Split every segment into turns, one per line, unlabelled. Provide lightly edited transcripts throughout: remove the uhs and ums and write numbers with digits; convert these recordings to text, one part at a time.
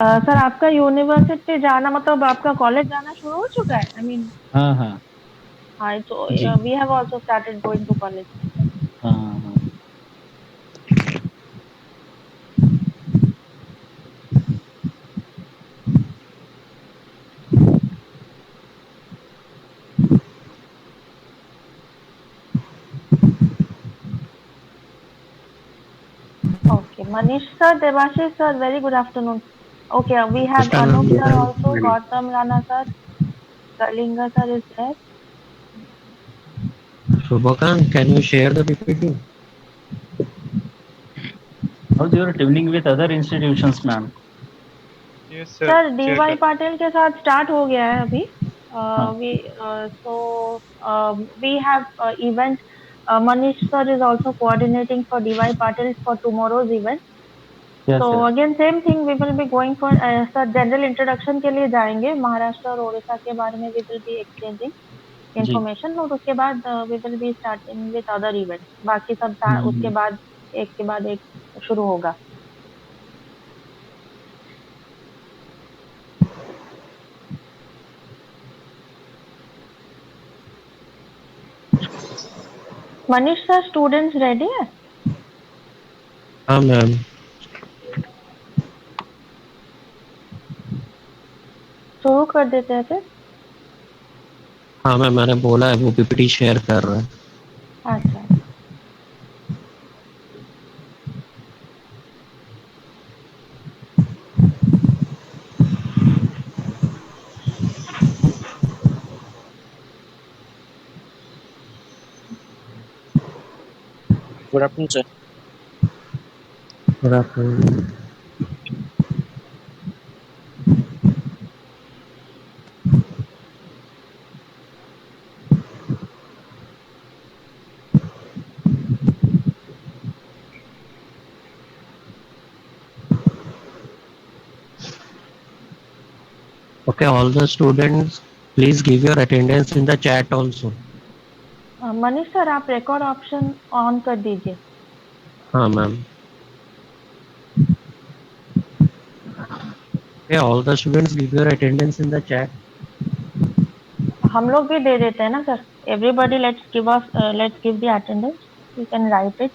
Sir आपका university जाना मतलब आपका कॉलेज जाना शुरू हो चुका है आई मीन।
हाँ हाँ।
हाँ तो
जी।
We have also started going to college.
हाँ हाँ।
Okay, Manish sir, Devashish sir, very good afternoon. Okay, we have
Good
Anup
afternoon.
sir also, Gautam Rana sir, Kalinga sir is there.
Shubhakan, can you share the PPT?
How's your tuning with other institutions, ma'am?
Yes sir
sir
share
DY
कर रहा
पाटिल के साथ start हो गया है अभी।
हाँ।
We so we have event. Manish sir is also coordinating for DY Patil for tomorrow's event. So
yes yes.
again same thing we will be going for sir general introduction के लिए जाएंगे महाराष्ट्र और ओडिशा के बारे में we will be exchanging
ji.
information और उसके बाद we will be starting with other events बाकी सब उसके
हम्म।
बाद एक के बाद एक शुरू होगा। मनीष सर स्टूडेंट्स रेडी है।
हाँ मैम।
शुरू कर देते हैं फिर।
हाँ मैम, मैंने बोला है वो पीपीटी शेयर कर रहा है।
अच्छा।
Good afternoon sir.
Good afternoon. Okay, all the students, please give your attendance in the chat also.
Manish sir आप रिकॉर्ड ऑप्शन ऑन कर दीजिए।
हाँ ma'am. Okay, all the students, give your attendance in the chat.
हम लोग भी दे देते हैं ना sir. Everybody let's give the attendance. You can write it.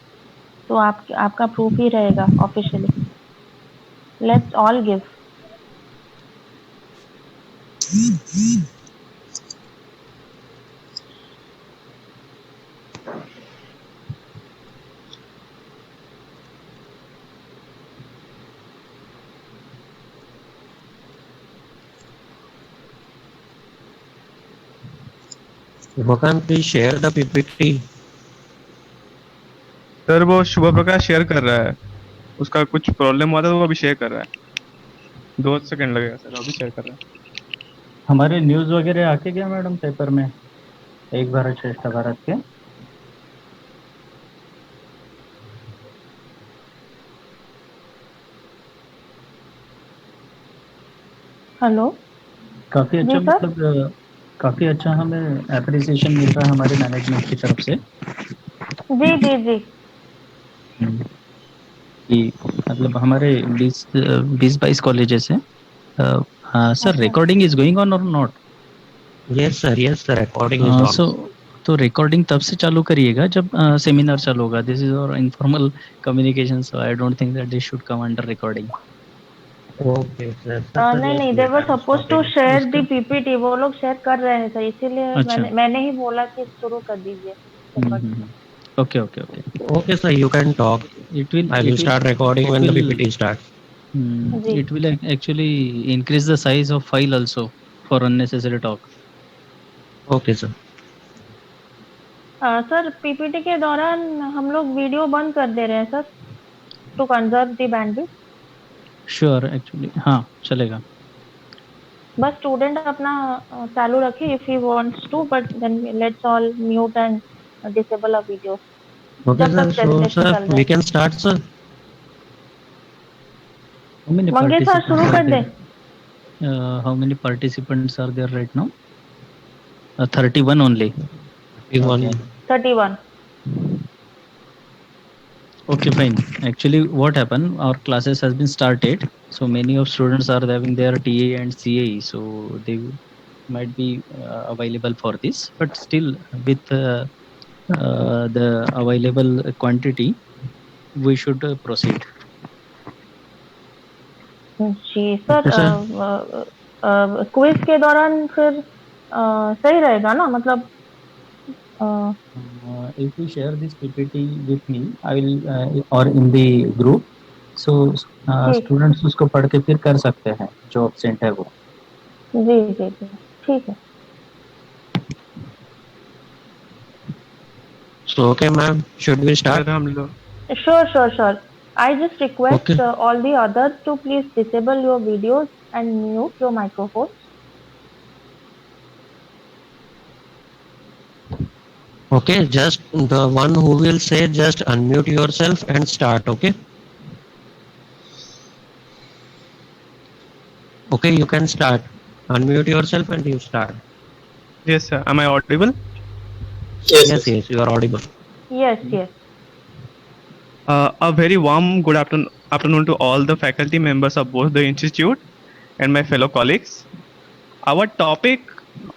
तो आप आपका प्रूफ ही रहेगा officially. Let's all give.
Shubhakan, please share the PPT.
Sir वो शुभ प्रकाश शेयर कर रहा है। उसका कुछ प्रॉब्लम हुआ था तो वो अभी शेयर कर रहा है। 2 सेकंड लगेगा सर अभी शेयर कर रहा है।
हमारे न्यूज़ वगैरह आके क्या मैडम पेपर में, एक भारत श्रेष्ठ भारत के?
हेलो।
काफ़ी
जी
अच्छा,
सर।
मतलब काफ़ी अच्छा हमें एप्रिसिएशन मिल रहा है हमारे मैनेजमेंट की तरफ से।
जी जी जी।
हम्म, कि मतलब हमारे 20-22 कॉलेजेस हैं। हाँ सर,
अच्छा।
रिकॉर्डिंग इज गोइंग ऑन और not?
Yes sir, recording is on.
सो तो रिकॉर्डिंग तब से चालू करिएगा जब सेमिनार चालू होगा। This is our informal communication, so I don't think that this should come under recording.
Okay sir,
नहीं
just
नहीं दे
wait,
वर
I'm
suppose to
stopping.
Share दी
उसका
पीपीटी। वो लोग शेयर कर रहे हैं सर इसीलिए
अच्छा।
मैंने ही बोला कि शुरू कर दीजिए recording.
Okay okay okay.
Okay sir, you can talk.
It will
I will
it will
start recording
it
when the
will
PPT starts.
जी।
it will actually increase the size of file also for unnecessary talk.
Okay sir.
Sir PPT के दौरान हम लोग video बंद कर दे रहे हैं sir to conserve the bandwidth.
Sure, actually हाँ चलेगा।
बस स्टूडेंट अपना चालू रखे if he wants to but then let's all mute and disable a video
Okay
जब
sir,
तक
so
प्रेजेंटेशन
sir,
चल रहा
we
है।
can start sir.
How many
मंगे सर
participants
शुरू
are
कर दे।
there? How many participants are there right now? 31 only.
31.
Okay.
31।
Okay, fine. Actually, what happened? Our classes has been started. So many of students are having their TA and CAE, so they might be available for this, but still with the available quantity we should proceed.
जी sir,
Okay, sir.
Quiz के दौरान फिर सही रहेगा ना, मतलब
If you share this PPT with me, I will or in the group, so
ठीक,
students उसको पढ़ के फिर कर सकते हैं जो absent है वो.
जी जी जी, ठीक है।
So, okay, ma'am, should we start?
शायद हम लोग
Sure, sure, sure. I just request
Okay.
all the others to please disable your videos and mute your microphones.
Okay, just the one who will say, just unmute yourself and start. Okay. Okay, you can start. Unmute yourself and you start.
yes sir, am I audible?
Yes, yes, you are audible.
Yes, yes.
A very warm good afternoon to all the faculty members of both the institute and my fellow colleagues. Our topic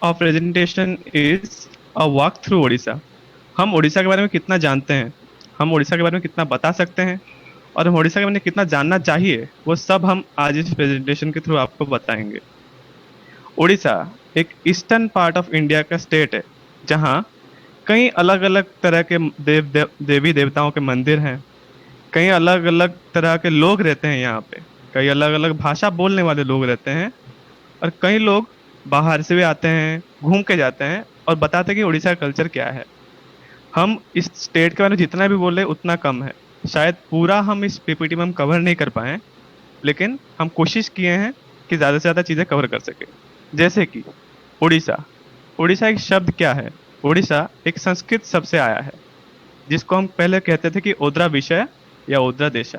of presentation is a walk through Odisha. हम उड़ीसा के बारे में कितना जानते हैं, हम उड़ीसा के बारे में कितना बता सकते हैं, और हम उड़ीसा के बारे में कितना जानना चाहिए, वो सब हम आज इस प्रेजेंटेशन के थ्रू आपको बताएंगे। उड़ीसा एक ईस्टर्न पार्ट ऑफ इंडिया का स्टेट है, जहाँ कई अलग अलग तरह के देवी देवताओं के मंदिर हैं, कई अलग अलग तरह के लोग रहते हैं यहाँ पे, कई अलग अलग भाषा बोलने वाले लोग रहते हैं, और कई लोग बाहर से भी आते हैं, घूम के जाते हैं और बताते हैं कि उड़ीसा का कल्चर क्या है। हम इस स्टेट के बारे में जितना भी बोले उतना कम है, शायद पूरा हम इस पीपीटी में हम कवर नहीं कर पाए, लेकिन हम कोशिश किए हैं कि ज़्यादा से ज़्यादा चीज़ें कवर कर सके। जैसे कि उड़ीसा, उड़ीसा एक शब्द क्या है? उड़ीसा एक संस्कृत शब्द से आया है, जिसको हम पहले कहते थे कि ओद्रा विषय या ओद्रा देशा।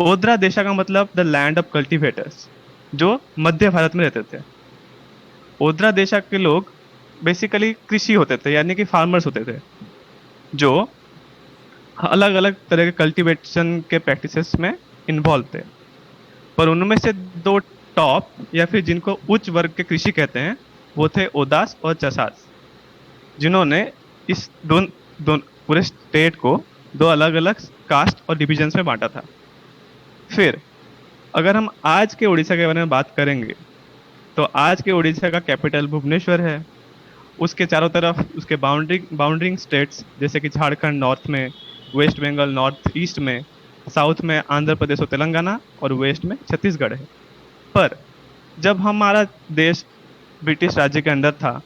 ओद्रा देशा का मतलब द लैंड ऑफ कल्टिवेटर्स, जो मध्य भारत में रहते थे। ओद्रा देशा के लोग बेसिकली कृषि होते थे, यानी कि फार्मर्स होते थे, जो अलग अलग तरह के कल्टीवेशन के प्रैक्टिसेस में इन्वॉल्व थे। पर उनमें से दो टॉप या फिर जिनको उच्च वर्ग के कृषि कहते हैं, वो थे ओदास और चसास, जिन्होंने इस दोन पूरे स्टेट को दो अलग अलग कास्ट और डिविजन्स में बांटा था। फिर अगर हम आज के उड़ीसा के बारे में बात करेंगे, तो आज के उड़ीसा का कैपिटल भुवनेश्वर है। उसके चारों तरफ उसके बाउंड्रिंग स्टेट्स जैसे कि झारखंड नॉर्थ में, वेस्ट बंगाल नॉर्थ ईस्ट में, साउथ में आंध्र प्रदेश और तेलंगाना, और वेस्ट में छत्तीसगढ़ है। पर जब हमारा देश ब्रिटिश राज्य के अंदर था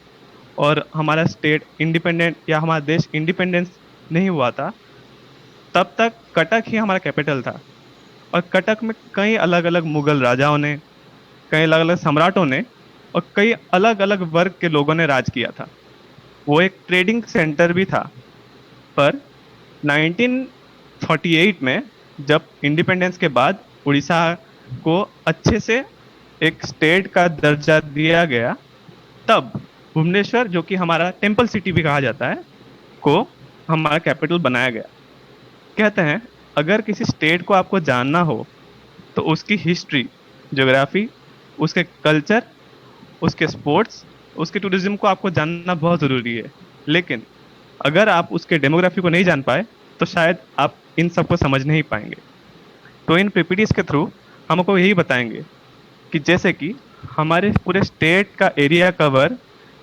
और हमारा स्टेट इंडिपेंडेंट या हमारा देश इंडिपेंडेंस नहीं हुआ था, तब तक कटक ही हमारा कैपिटल था। और कटक में कई अलग अलग मुगल राजाओं ने, कई अलग अलग सम्राटों ने और कई अलग अलग वर्ग के लोगों ने राज किया था। वो एक ट्रेडिंग सेंटर भी था। पर 1948 में जब इंडिपेंडेंस के बाद उड़ीसा को अच्छे से एक स्टेट का दर्जा दिया गया, तब भुवनेश्वर, जो कि हमारा टेम्पल सिटी भी कहा जाता है, को हमारा कैपिटल बनाया गया। कहते हैं अगर किसी स्टेट को आपको जानना हो तो उसकी हिस्ट्री, ज्योग्राफी, उसके कल्चर, उसके स्पोर्ट्स, उसके टूरिज्म को आपको जानना बहुत ज़रूरी है। लेकिन अगर आप उसके डेमोग्राफी को नहीं जान पाए तो शायद आप इन सबको समझ नहीं पाएंगे। तो इन पीपीटीज के थ्रू हमको यही बताएंगे कि जैसे कि हमारे पूरे स्टेट का एरिया कवर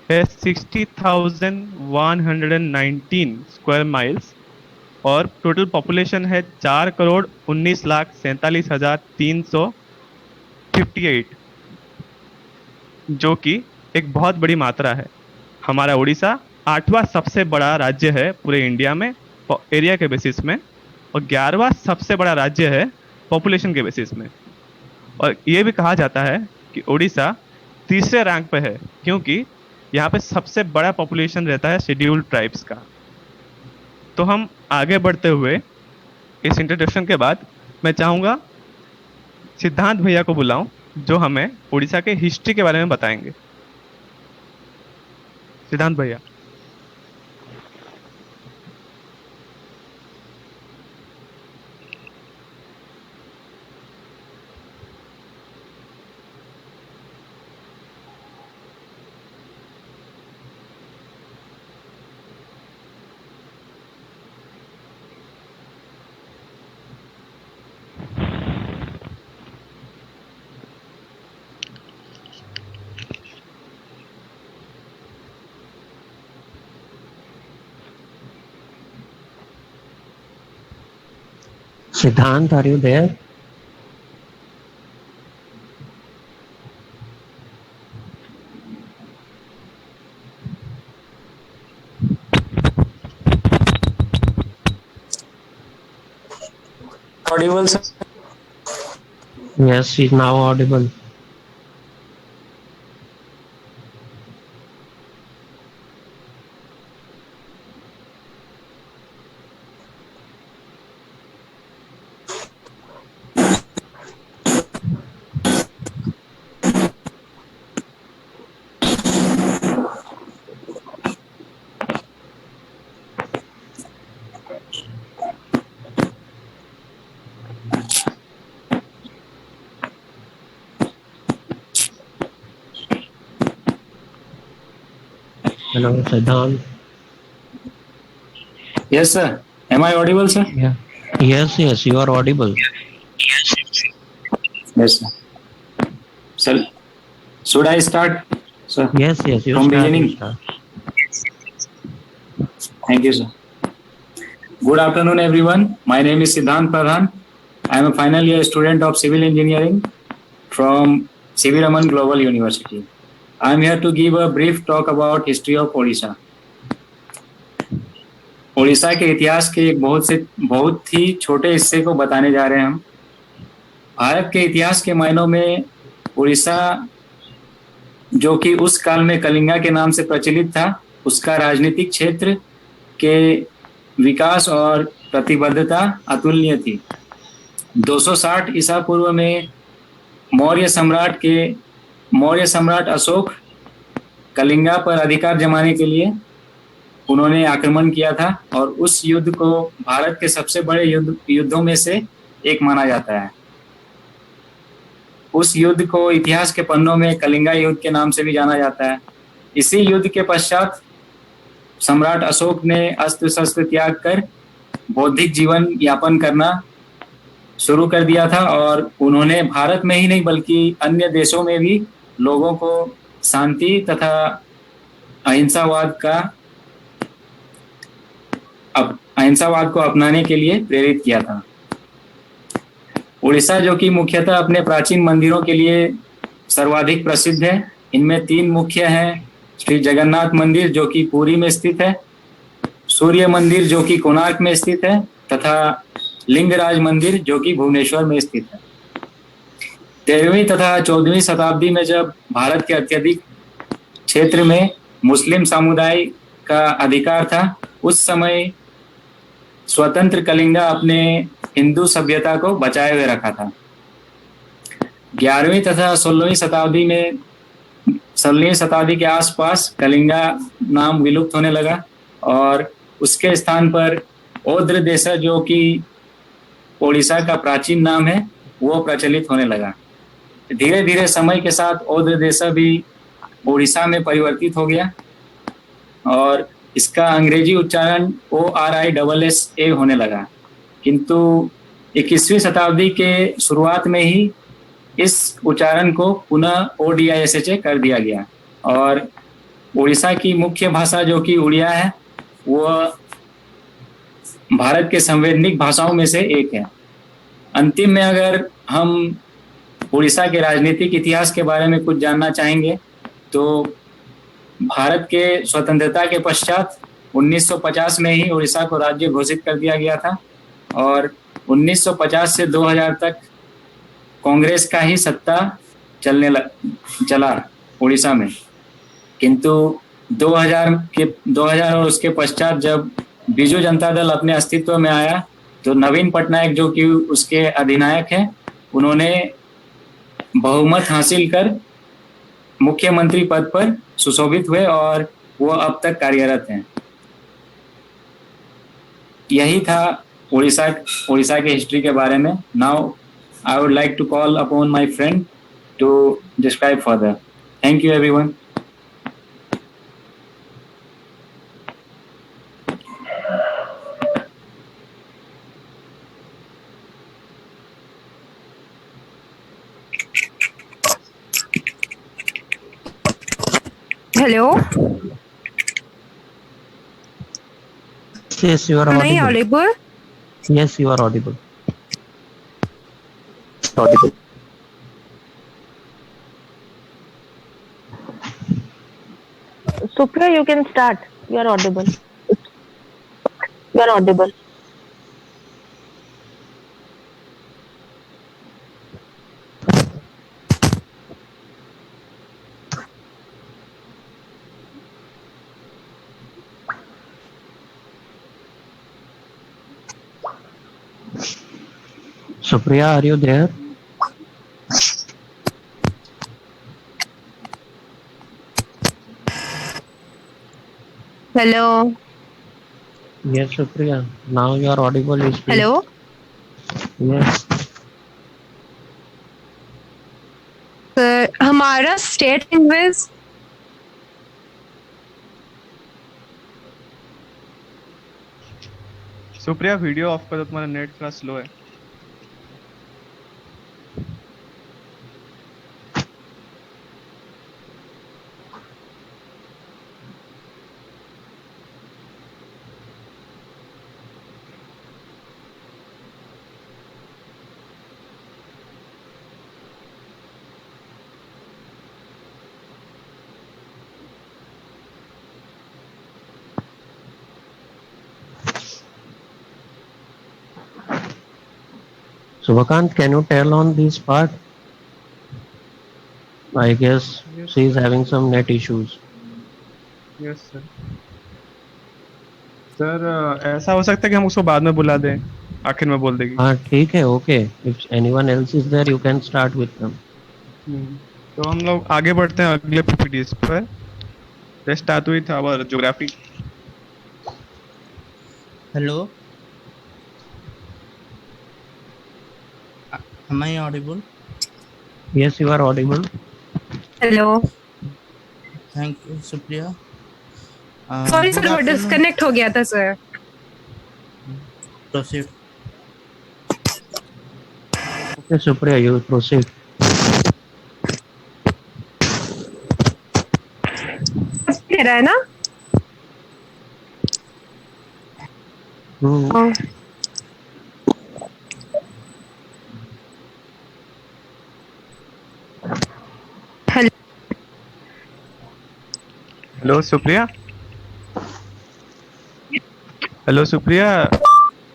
है 60,119 स्क्वायर माइल्स, और टोटल पॉपुलेशन है 4,19,47,358, जो कि एक बहुत बड़ी मात्रा है। हमारा उड़ीसा 8वां सबसे बड़ा राज्य है पूरे इंडिया में एरिया के बेसिस में, और 11वां सबसे बड़ा राज्य है पॉपुलेशन के बेसिस में। और ये भी कहा जाता है कि उड़ीसा तीसरे रैंक पे है, क्योंकि यहाँ पे सबसे बड़ा पॉपुलेशन रहता है शेड्यूल्ड ट्राइब्स का। तो हम आगे बढ़ते हुए इस इंट्रोडक्शन के बाद मैं चाहूँगा सिद्धांत भैया को बुलाऊं, जो हमें उड़ीसा के हिस्ट्री के बारे में बताएंगे। सिद्धांत भैया।
Siddhant, are you there?
Audible, sir?
Yes, he's now audible. Hello, Siddhant.
Yes, sir. Am I audible, sir?
Yeah. Yes, you are audible.
Yes, sir. Sir, should I start, sir?
Yes, you
From
start.
beginning?
You start.
Thank you, sir. Good afternoon, everyone. My name is Siddhant Pradhan. I am a final year student of civil engineering from C.V. Raman Global University. I am here to give a brief talk about history of Odisha. Orissa के इतिहास के एक बहुत ही छोटे हिस्से को बताने जा रहे हैं हम। भारत के इतिहास के मायनों में उड़ीसा, जो कि उस काल में कलिंगा के नाम से प्रचलित था, उसका राजनीतिक क्षेत्र के विकास और प्रतिबद्धता अतुलनीय थी। 260 ईसा पूर्व में मौर्य सम्राट अशोक कलिंगा पर अधिकार जमाने के लिए उन्होंने आक्रमण किया था और उस युद्ध को भारत के सबसे बड़े युद्धों में से एक माना जाता है। उस युद्ध को इतिहास के पन्नों में कलिंगा युद्ध के नाम से भी जाना जाता है। इसी युद्ध के पश्चात सम्राट अशोक ने अस्त्र शस्त्र त्याग कर बौद्धिक जीवन यापन करना शुरू कर दिया था और उन्होंने भारत में ही नहीं बल्कि अन्य देशों में भी लोगों को शांति तथा अहिंसावाद को अपनाने के लिए प्रेरित किया था। उड़ीसा, जो कि मुख्यतः अपने प्राचीन मंदिरों के लिए सर्वाधिक प्रसिद्ध है, इनमें 3 मुख्य हैं। श्री जगन्नाथ मंदिर, जो कि पुरी में स्थित है, सूर्य मंदिर, जो कि कोणार्क में स्थित है, तथा लिंगराज मंदिर, जो कि भुवनेश्वर में स्थित है। 13वीं तथा 14वीं शताब्दी में जब भारत के अत्यधिक क्षेत्र में मुस्लिम समुदाय का अधिकार था, उस समय स्वतंत्र कलिंगा अपने हिंदू सभ्यता को बचाए हुए रखा था। 11वीं तथा 16वीं शताब्दी के आसपास कलिंगा नाम विलुप्त होने लगा और उसके स्थान पर ओद्र देशा, जो कि ओडिशा का प्राचीन नाम है, वो प्रचलित होने लगा। धीरे धीरे समय के साथ ओद्र देशा भी ओडिशा में परिवर्तित हो गया और इसका अंग्रेजी उच्चारण ORISSA होने लगा। किंतु 21वीं शताब्दी के शुरुआत में ही इस उच्चारण को पुनः ODISHA कर दिया गया और उड़ीसा की मुख्य भाषा, जो कि उड़िया है, वह भारत के संवैधानिक भाषाओं में से एक है। अंतिम में अगर हम उड़ीसा के राजनीतिक इतिहास के बारे में कुछ जानना चाहेंगे तो भारत के स्वतंत्रता के पश्चात 1950 में ही उड़ीसा को राज्य घोषित कर दिया गया था और 1950 से 2000 तक कांग्रेस का ही सत्ता चला उड़ीसा में। किंतु 2000 और उसके पश्चात जब बीजू जनता दल अपने अस्तित्व में आया तो नवीन पटनायक, जो कि उसके अधिनायक हैं, उन्होंने बहुमत हासिल कर मुख्यमंत्री पद पर सुशोभित हुए और वो अब तक कार्यरत हैं। यही था उड़ीसा के हिस्ट्री के बारे में। Now I would like to call upon my friend to describe further. Thank you everyone.
Hello,
Yes, you are
am I
audible.
audible?
Yes, you are audible. just audible.
Supriya, you can start. You are audible.
You are audible.
Supriya, are you there?
Hello.
Yes, Supriya. Now you are audible. You speak.
Hello.
Yes.
हमारा state language
Supriya video of कर दो, तुम्हारा net थोड़ा slow है।
Subhakant, can you tell on this part? I guess she is having some net issues.
Yes sir. Sir ऐसा हो सकता है कि हम उसको बाद में बुला दें, आखिर में बोल देगी।
हाँ ठीक है, okay. If anyone else is there, you can start with them.
तो हम लोग आगे बढ़ते हैं अगले पीपीटीज पर। Let's start with our geography.
Hello, am I audible?
Yes, you are audible.
Hello
Thank you, Supriya.
Sorry
Good
sir वो
afternoon.
Disconnect हो गया था sir
Proceed.
Okay, Supriya, you proceed.
कह रहा है ना
Hmm.
Hello
hello Supriya. Hello Supriya,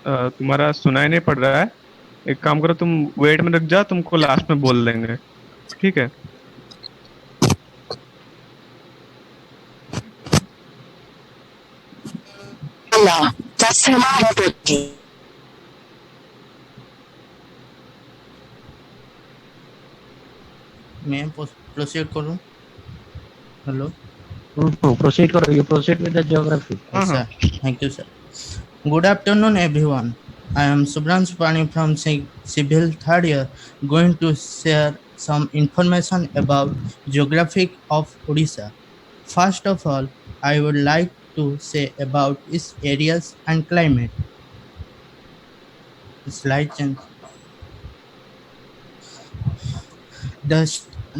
तुम्हारा सुनाई नहीं पड़ रहा है। एक काम करो, तुम वेट में रुक जाओ, तुमको लास्ट में बोल देंगे, ठीक है?
मैं proceed करूँ? Hello.
Proceed करो. You proceed with the geography.
Yes, sir. Thank you, sir. Good afternoon, everyone. I am Subhranshu Pani from Civil Third Year, going to share some information about geography of Odisha. First of all, I would like to say about its areas and climate. Slide change.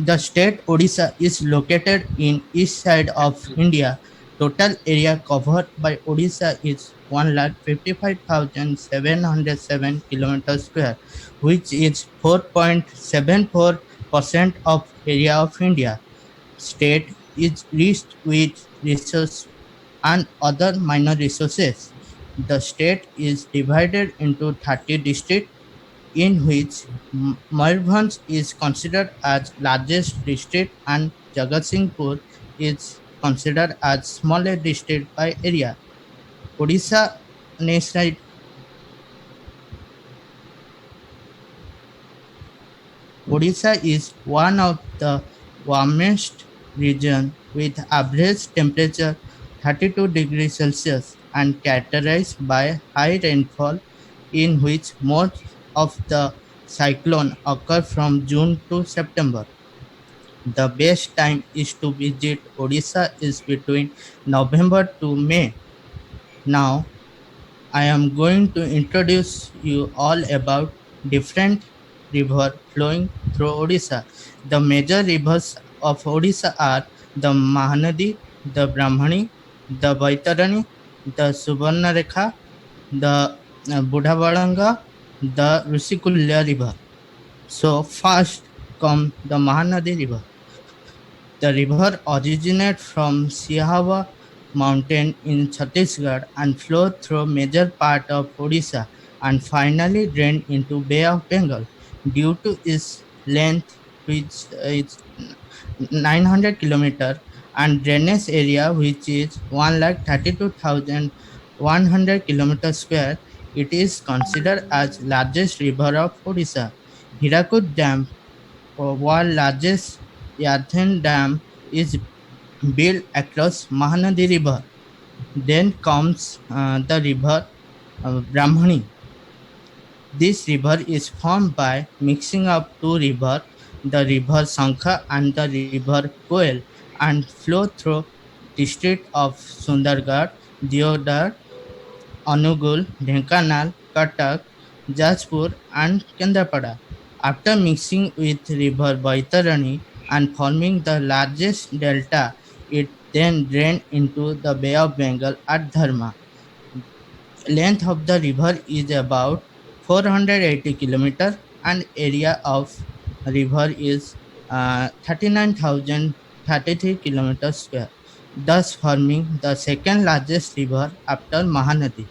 The state Odisha is located in east side of India. Total area covered by Odisha is 1,55,707 kilometers square, which is 4.74% of area of India. State is rich with resources and other minor resources. The state is divided into 30 districts in which Mayurbhanj is considered as largest district and Jagatsinghpur is considered as smallest district by area. Odisha national Odisha is one of the warmest region with average temperature 32 degrees Celsius and characterized by high rainfall in which most of the cyclone occur from June to September. The best time is to visit Odisha is between November to May. Now I am going to introduce you all about different rivers flowing through Odisha. The major rivers of Odisha are the Mahanadi, the Brahmani, the Baitarani, the Subarnarekha, the Budhabalanga, the Rusikulya river. So first come the Mahanadi River. The river originates from Sihawa mountain in Chhattisgarh and flows through major part of Odisha and finally drains into Bay of Bengal. Due to its length, which is 900 kilometer, and drainage area, which is 132,100 kilometer square, it is considered as largest river of Odisha. Hirakud Dam, world largest earthen dam, is built across Mahanadi River. Then comes the river Brahmani. This river is formed by mixing of two rivers, the river Sankha and the river Koel, and flow through district of Sundargarh, Deodar, Anugul, Dhenkanal, Cuttack, Jajpur, and Kendrapada. After mixing with river Baitarani and forming the largest delta, it then drained into the Bay of Bengal at Dharma. Length of the river is about 480 kilometer and area of river is 39,033 kilometers square, thus forming the second largest river after Mahanadi.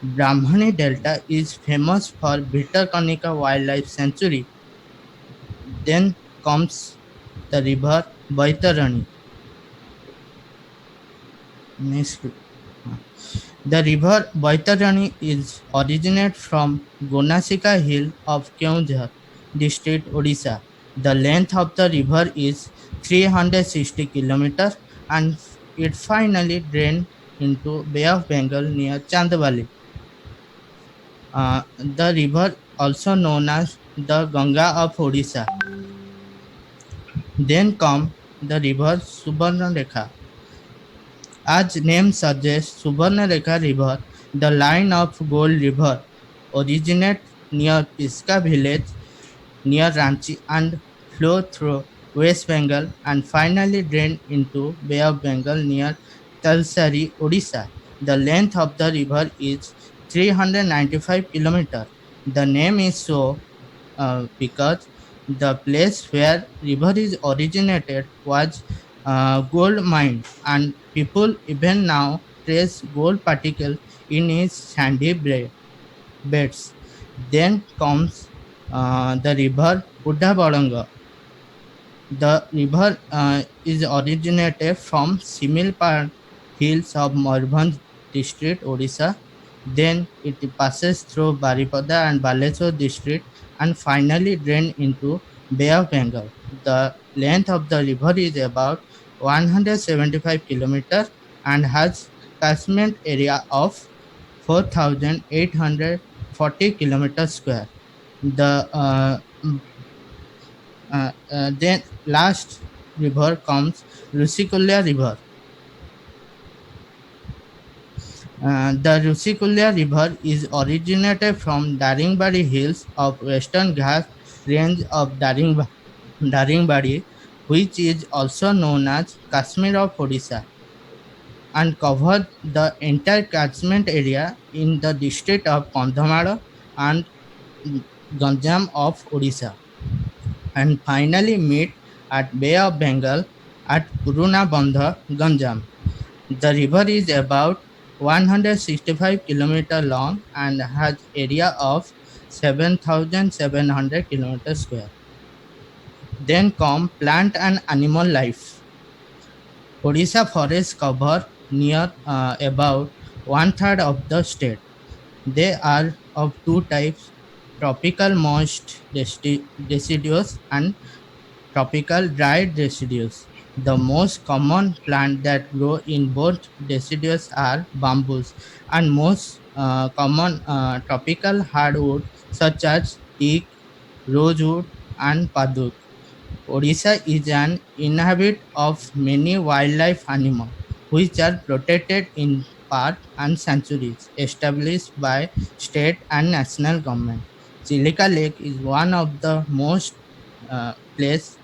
Brahmani Delta is famous for Bhitarkanika Wildlife Sanctuary. Then comes the river Baitarani. Next. The river Baitarani is originate from Gonasika Hill of Keonjhar district, Odisha. The length of the river is 360 km and it finally drains into Bay of Bengal near Chandwali. The river also known as the Ganga of Odisha. Then come the river Subarnarekha. As name suggests, Subarnarekha River, the line of Gold River, originates near Piska village near Ranchi and flow through West Bengal and finally drain into Bay of Bengal near Talsari, Odisha. The length of the river is 395 km. The name is so because the place where river is originated was gold mine and people even now trace gold particle in its sandy beds. Then comes the river Uddhabalanga. The river is originated from Similpal hills of Morbhanj district, Odisha. Then it passes through Baripada and Balesur district and finally drains into Bay of Bengal. The length of the river is about 175 km and has catchment area of 4,840 kilometers square. The then last river comes Rusikulya River. The Rusikulya River is originated from Daringbadi Hills of Western Ghats range of Daringbadi, which is also known as Kashmir of Odisha, and covered the entire catchment area in the district of Kandhamala and Ganjam of Odisha, and finally meet at Bay of Bengal at Puruna Bandha, Ganjam. The river is about 165 km long and has area of 7,700 km square. Then come plant and animal life. Odisha forests cover near about one third of the state. They are of two types: tropical moist deciduous and tropical dried deciduous. The most common plant that grow in both deciduous are bamboos and most common tropical hardwood such as teak, rosewood, and paduk. Odisha is an inhabit of many wildlife animals which are protected in parks and sanctuaries established by state and national government. Chilika Lake is one of the most place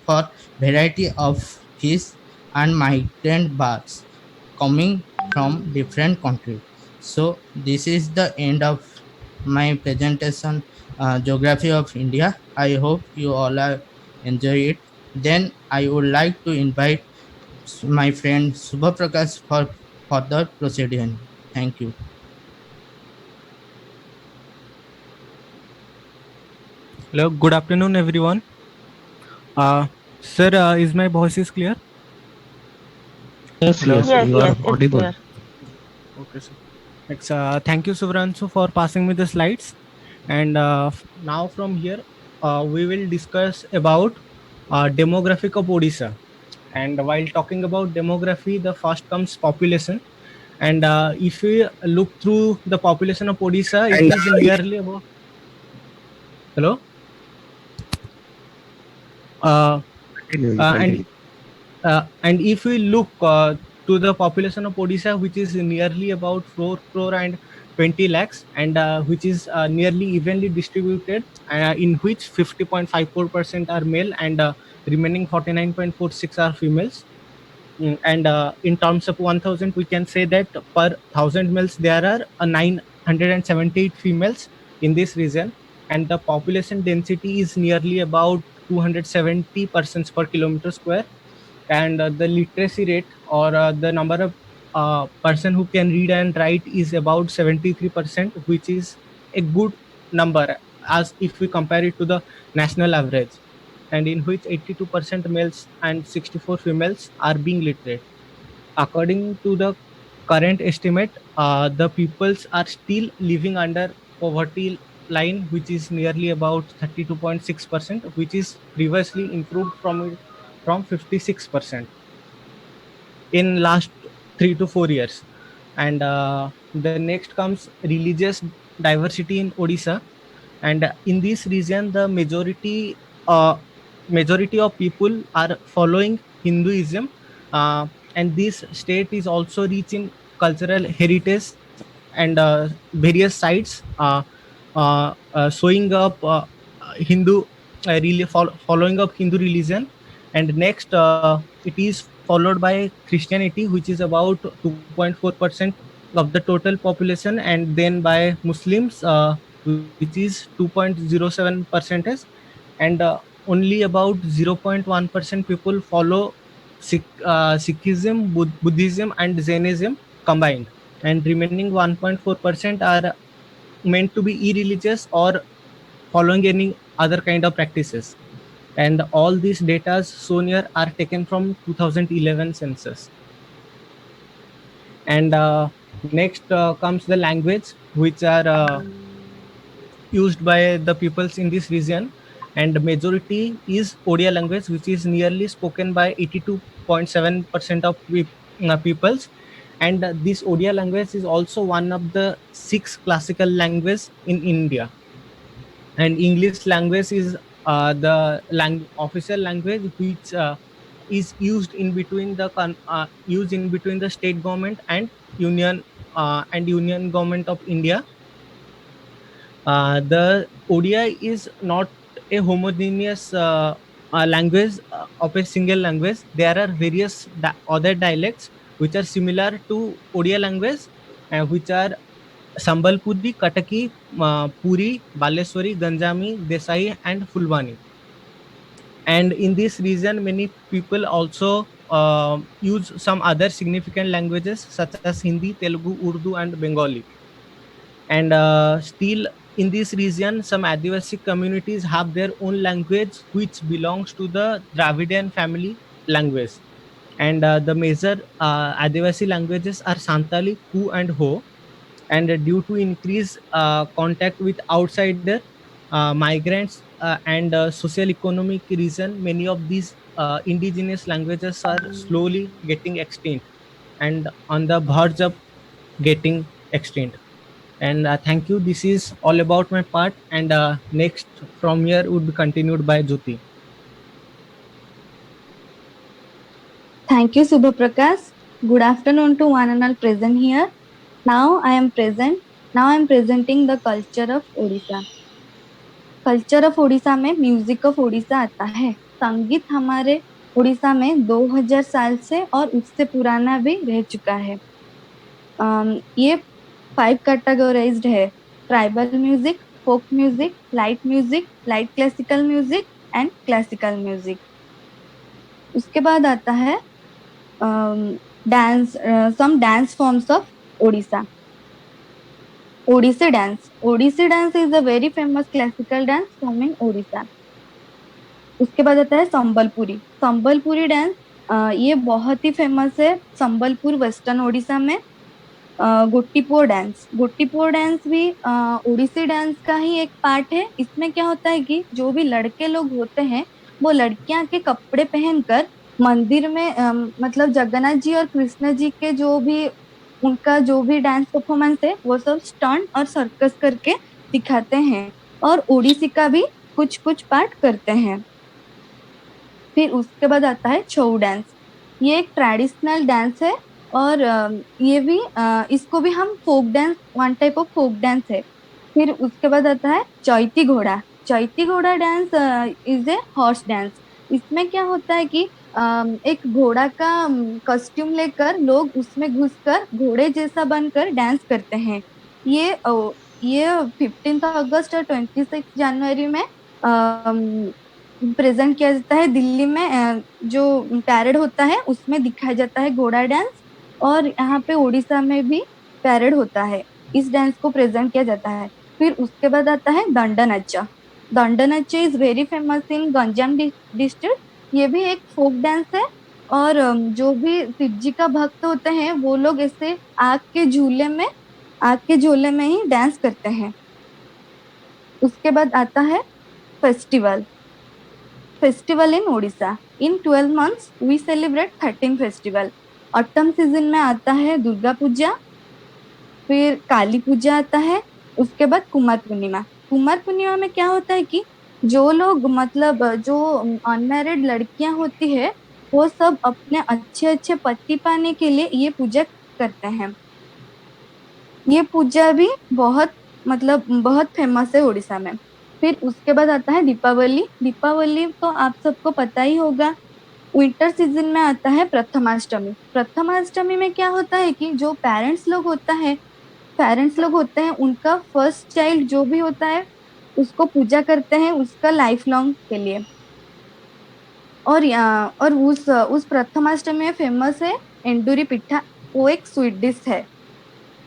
for variety of fish and migrant birds coming from different countries. So this is the end of my presentation, Geography of India. I hope you all are enjoy it. Then I would like to invite my friend Subha Prakash for further proceeding. Thank you.
Hello, good afternoon, everyone. Sir, is my voice is clear?
Yes,
Hello.
yes,
Yes,
you are
yes, it's
audible.
clear.
Okay, sir. Thank you, Subhranshu, for passing me the slides. And now from here, we will discuss about demographic of Odisha. And while talking about demography, the first comes population. And if we look through the population of Odisha, it is nearly about. Hello. Uh,
Continue, you
and
continue.
And if we look to the population of Odisha, which is nearly about 4 crore and 20 lakhs, and which is nearly evenly distributed, in which 50.54% are male and remaining 49.46 are females. And in terms of 1000, we can say that per 1000 males, there are 978 females in this region, and the population density is nearly about 270 persons per kilometer square, and the literacy rate or the number of person who can read and write is about 73%, which is a good number as if we compare it to the national average, and in which 82% males and 64 females are being literate. According to the current estimate, the peoples are still living under poverty line, which is nearly about 32.6%, which is previously improved from 56% in last 3 to 4 years. And the next comes religious diversity in Odisha, and in this region the majority of people are following Hinduism, uh, and this state is also rich in cultural heritage and various sites showing up Hindu following up Hindu religion. And next, it is followed by Christianity, which is about 2.4% of the total population, and then by Muslims, which is 2.07 percentage, and only about 0.1% people follow Sikhism, Buddhism, and Jainism combined, and remaining 1.4% are meant to be irreligious or following any other kind of practices. And all these data shown here are taken from 2011 census. And next comes the language, which are used by the peoples in this region, and the majority is Odia language, which is nearly spoken by 82.7% of peoples. And this Odia language is also one of the 6 classical languages in India. And English language is the official language, which is used in between the state government and union government of India. The Odia is not a homogeneous language of a single language. There are various other dialects which are similar to Odia language, which are Sambalpuri, Kataki, Puri, Baleswari, Ganjami, Desai, and Fulbani. And in this region, many people also use some other significant languages such as Hindi, Telugu, Urdu, and Bengali. And still in this region, some Adivasi communities have their own language which belongs to the Dravidian family language. And the major Adivasi languages are Santali, Ku, and Ho. And due to increased contact with outsider migrants and social economic reason, many of these indigenous languages are slowly getting extinct and on the verge of getting extinct. And thank you. This is all about my part. And next from here would be continued by Jyoti.
Thank you, Subha Prakash. Good afternoon to one and all present here. Now I am present. Now I am presenting the culture of Odisha. Culture of Orissa में music of Orissa आता है। संगीत हमारे उड़ीसा में 2000 साल से और उससे पुराना भी रह चुका है। ये 5 कैटेगराइज्ड है: tribal music, folk music, light classical music and classical music. उसके बाद आता है dance, some dance forms of Odisha. Odissi dance. Odissi dance is a very famous classical dance from in Odisha. उसके बाद आता है संबलपुरी. संबलपुरी डांस ये बहुत ही फेमस है संबलपुर वेस्टर्न ओडिशा में. गोट्टीपुर डांस. गोट्टीपुर डांस भी ओडिसी डांस का ही एक पार्ट है. इसमें क्या होता है कि जो भी लड़के लोग होते हैं वो लड़कियां के कपड़े पहनकर मंदिर में मतलब जगन्नाथ जी और कृष्ण जी के जो भी उनका जो भी डांस परफॉर्मेंस है वो सब स्टंट और सर्कस करके दिखाते हैं और ओडिसी का भी कुछ कुछ पार्ट करते हैं. फिर उसके बाद आता है छऊ डांस. ये एक ट्रेडिशनल डांस है और ये भी इसको भी हम folk dance, one type of folk dance है. फिर उसके बाद आता है चैती घोड़ा. चैती घोड़ा dance is a horse dance. इसमें क्या होता है कि एक घोड़ा का कॉस्ट्यूम लेकर लोग उसमें घुसकर घोड़े जैसा बनकर डांस करते हैं. ये 15 अगस्त और 26 जनवरी में प्रेजेंट किया जाता है. दिल्ली में जो पैरेड होता है उसमें दिखाया जाता है घोड़ा डांस और यहाँ पे उड़ीसा में भी पैरेड होता है. इस डांस को प्रेजेंट किया जाता है. फिर उसके बाद आता है Dandanacha. Dandanacha is very famous in Ganjam district. ये भी एक फोक डांस है और जो भी शिव जी का भक्त होते हैं वो लोग ऐसे आग के झूले में ही डांस करते हैं. उसके बाद आता है festival in Odisha. In 12 months we celebrate 13 festival. Autumn season में आता है दुर्गा पूजा, फिर काली पूजा आता है. उसके बाद कुमार पूर्णिमा. कुमार पूर्णिमा में क्या होता है कि जो लोग मतलब जो अनमैरिड लड़कियां होती है वो सब अपने अच्छे पति पाने के लिए ये पूजा करते हैं. ये पूजा भी बहुत फेमस है उड़ीसा में. फिर उसके बाद आता है दीपावली. दीपावली तो आप सबको पता ही होगा. विंटर सीजन में आता है प्रथमाष्टमी. प्रथमाष्टमी में क्या होता है कि जो पेरेंट्स लोग होते हैं उनका फर्स्ट चाइल्ड जो भी होता है उसको पूजा करते हैं उसका लाइफ लॉन्ग के लिए. और उस प्रथमाष्टमी में फेमस है एंडूरी पिठा. वो एक स्वीट डिश है.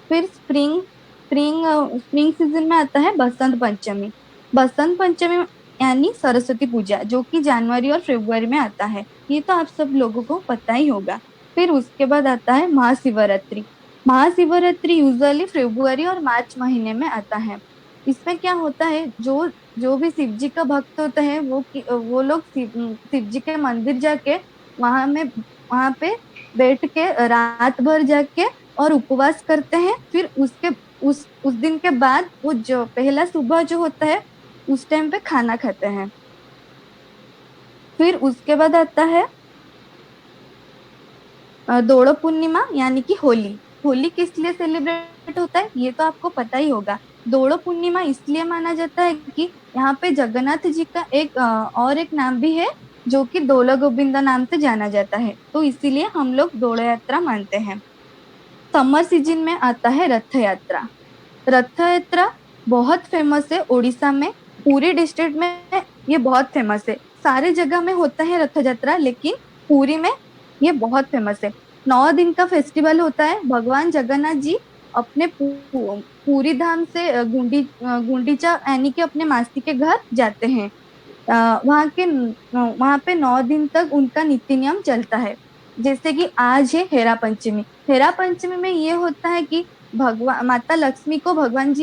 फिर स्प्रिंग सीजन में आता है बसंत पंचमी. बसंत पंचमी यानी सरस्वती पूजा जो कि जनवरी और फरवरी में आता है. ये तो आप सब लोगों को पता ही होगा. फिर उसके बाद आता है महाशिवरात्रि. महाशिवरात्रि यूजुअली फरवरी और मार्च महीने में आता है. इसमें क्या होता है जो भी शिव जी का भक्त होता है वो लोग शिव जी के मंदिर जाके वहाँ पे बैठ के रात भर जाके और उपवास करते हैं. फिर उस दिन के बाद वो जो पहला सुबह जो होता है उस टाइम पे खाना खाते हैं. फिर उसके बाद आता है दोड़ो पूर्णिमा यानी कि होली. होली किस लिए सेलिब्रेट होता है ये तो आपको पता ही होगा. दोड़ो पूर्णिमा इसलिए माना जाता है कि यहाँ पे जगन्नाथ जी का और एक नाम भी है जो कि दोला गोविंदा नाम से जाना जाता है. तो इसीलिए हम लोग दोड़ो यात्रा मानते हैं. समर सीजन में आता है रथ यात्रा. रथ यात्रा बहुत फेमस है उड़ीसा में. पूरी डिस्ट्रिक्ट में ये बहुत फेमस है. सारे जगह में होता है रथ यात्रा लेकिन पूरी में ये बहुत फेमस है. 9 दिन का फेस्टिवल होता है. भगवान जगन्नाथ जी अपने पूरी धाम से गुंडीचा यानी कि अपने मासी के घर जाते हैं. वहाँ पे 9 दिन तक उनका नीति नियम चलता है. जैसे कि आज है हेरा पंचमी. हेरा पंचमी में ये होता है कि माता लक्ष्मी को भगवान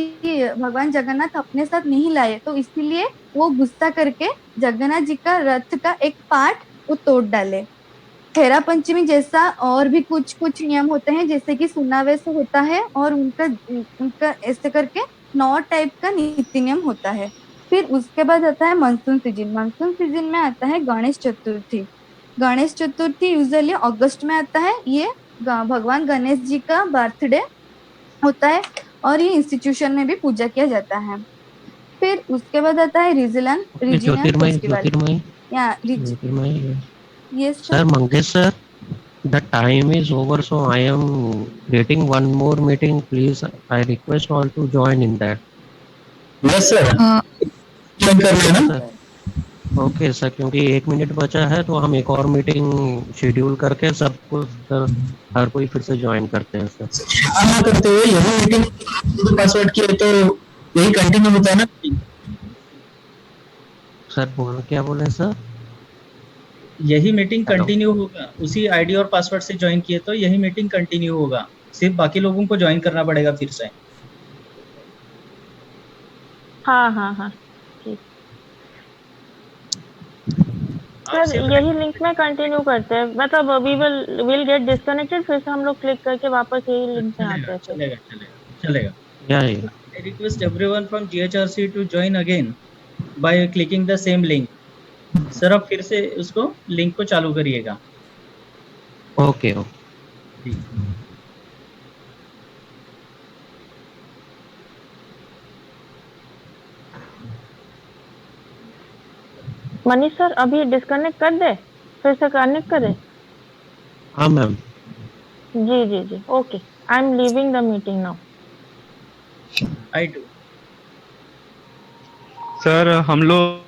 जगन्नाथ अपने साथ नहीं लाए तो इसीलिए वो गुस्सा करके जगन्नाथ जी का रथ का एक पार्ट वो तोड़ डाले. हेरा पंचमी जैसा और भी कुछ नियम होते हैं जैसे कि सुनावेश होता है और उनका ऐसे करके 9 टाइप का नीति नियम होता है. फिर उसके बाद आता है मानसून सीजन. मानसून सीजन में आता है गणेश चतुर्थी. गणेश चतुर्थी यूजुअली अगस्त में आता है. ये भगवान गणेश जी का बर्थडे होता है और ये इंस्टीट्यूशन में भी पूजा किया जाता है. फिर उसके बाद आता है regional festival. Yes, sir.
Sir Mangesh sir, the time is over, so I am getting one more meeting. Please, I request all to join in that.
Yes sir, कर लेना।
ओके सर, क्योंकि 1 मिनट बचा है तो हम एक और meeting schedule करके सबको सर हर कोई फिर से ज्वाइन करते हैं सर।
हाँ करते हुए यही मीटिंग पासवर्ड किए तो यही कंटिन्यू होता है ना।
सर क्या बोले सर?
यही मीटिंग
हेलो।
कंटिन्यू होगा, उसी आईडी और पासवर्ड से ज्वाइन किए तो यही मीटिंग कंटिन्यू होगा, सिर्फ बाकी लोगों को ज्वाइन करना पड़ेगा फिर से।
हाँ हाँ हाँ ठीक। सर यही लिंक में कंटिन्यू करते हैं, मतलब वी विल गेट डिस्कनेक्टेड, फिर से हम लोग क्लिक करके वापस यही लिंक में आते हैं फिर।
चलेगा चलेगा चलेगा।
Yeah.
I request everyone from GHRC to join again by clicking the same link. Sir अब फिर से उसको लिंक को चालू करिएगा।
ओके
जी।
मनीष सर अभी डिस्कनेक्ट कर दे, फिर से कनेक्ट करे?
हाँ मैम।
जी जी जी okay, I am leaving the meeting now.
I too.
Sir हम लोग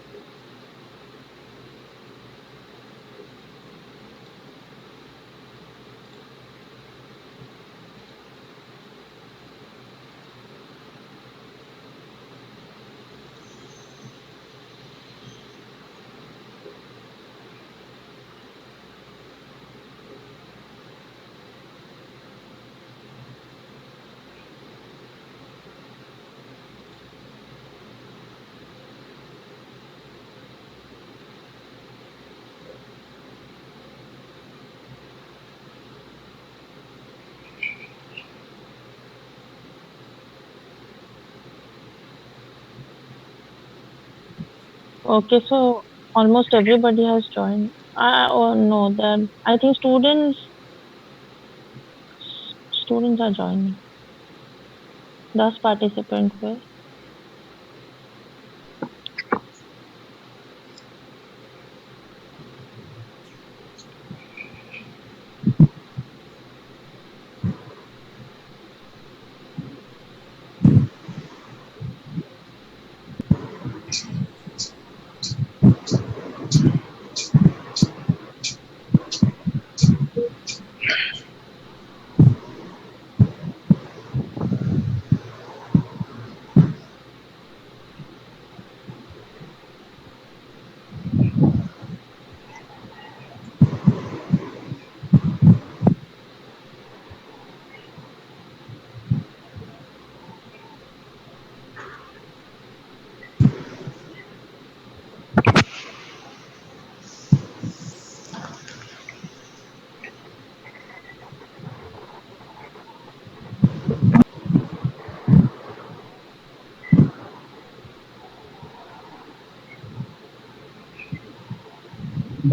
Okay, so almost everybody has joined. Oh no, then I think students are joining. 10 participants were.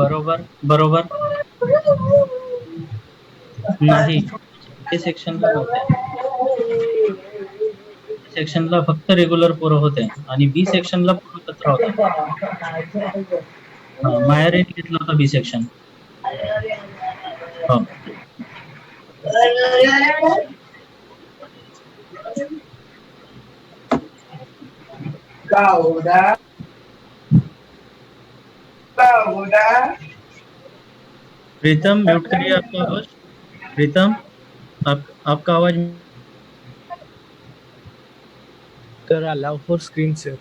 बरोबर बरोबर नाही, ए सेक्शनला नव्हते, सेक्शनला फक्त रेग्युलर पोरं होते आणि बी सेक्शनला पूर्ण कचरा होता। मायारेने घेतला होता बी सेक्शन। हो प्रीतम म्यूट करिए आपका आवाज। प्रीतम आपका आवाज।
Sir, allow for screen share.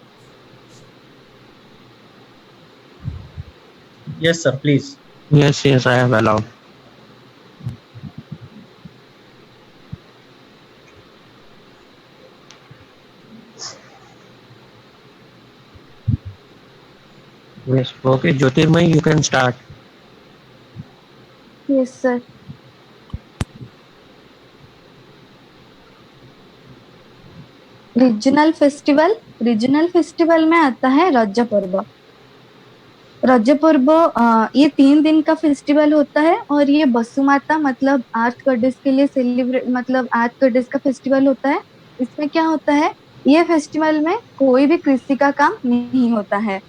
Yes sir, please.
Yes, I have allowed. Yes, okay, Jyotirmay, you can start.
Yes, sir. Regional festival में आता है रज पर्व। रज पर्व ये 3 दिन का फेस्टिवल होता है और ये बसुमाता मतलब आर्थ गॉडेस के लिए सेलिब्रेट, मतलब आर्थ गॉडेस का फेस्टिवल होता है। इसमें क्या होता है, ये फेस्टिवल में कोई भी कृषि का काम नहीं होता है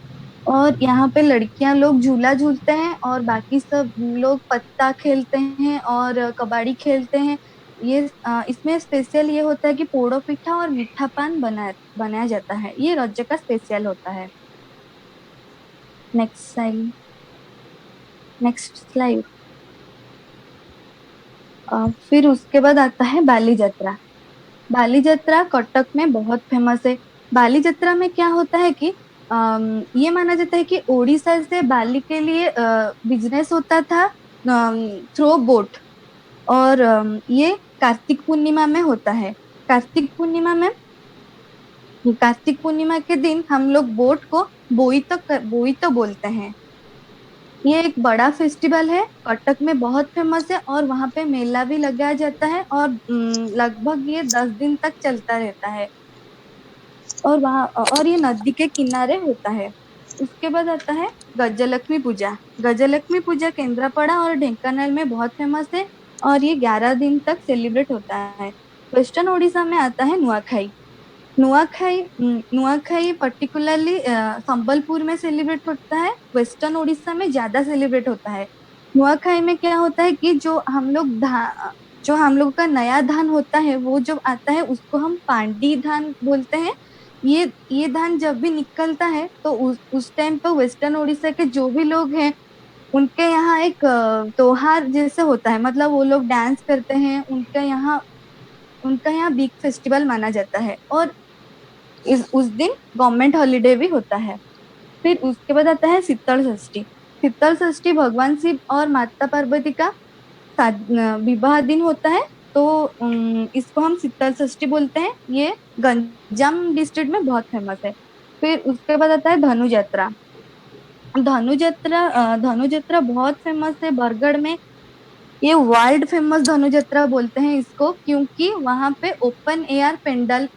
और यहाँ पे लड़कियां लोग झूला झूलते हैं और बाकी सब लोग पत्ता खेलते हैं और कबाड़ी खेलते हैं। इसमें स्पेशल ये होता है कि पोड़ो पिठा और मीठा पान बनाया जाता है। ये राज्य का स्पेशल होता है। Next slide. Next slide. फिर उसके बाद आता है बाली यात्रा। बाली यात्रा कटक में बहुत फेमस है। बाली यात्रा में क्या होता है कि ये माना जाता है कि ओडिशा से बाली के लिए बिजनेस होता था थ्रो बोट। और ये कार्तिक पूर्णिमा में होता है। कार्तिक पूर्णिमा के दिन हम लोग बोट को बोई तो बोलते हैं। ये एक बड़ा फेस्टिवल है, कटक में बहुत फेमस है और वहां पे मेला भी लगाया जाता है और लगभग ये 10 दिन तक चलता रहता है। और ये नदी के किनारे होता है। उसके बाद आता है गजलक्ष्मी पूजा। गजलक्ष्मी पूजा केंद्रापड़ा और ढेंकानाल में बहुत फेमस है और ये 11 दिन तक सेलिब्रेट होता है। वेस्टर्न ओडिशा में आता है नुआखाई। नुआखाई पर्टिकुलरली संबलपुर में सेलिब्रेट होता है। वेस्टर्न उड़ीसा में ज्यादा सेलिब्रेट होता है। नुआखाई में क्या होता है कि जो हम लोग का नया धान होता है वो जब आता है उसको हम पांडी धान बोलते हैं। ये धान जब भी निकलता है तो उस टाइम पर वेस्टर्न उड़ीसा के जो भी लोग हैं उनके यहाँ एक त्योहार जैसे होता है। मतलब वो लोग डांस करते हैं। उनका यहाँ बिग फेस्टिवल माना जाता है और उस दिन गवर्नमेंट हॉलीडे भी होता है। फिर उसके बाद आता है शीतल षष्ठी। शीतल षष्ठी भगवान शिव और माता पार्वती का विवाह दिन होता है तो इसको हम शीतल षष्ठी बोलते हैं। ये गंजाम डिस्ट्रिक्ट में बहुत फेमस है। फिर उसके बाद आता है धनु यात्रा। धनु यात्रा बहुत फेमस है बरगढ़ में। ये वर्ल्ड फेमस धनु यात्रा बोलते हैं इसको क्योंकि वहां पे ओपन एयर पेंडल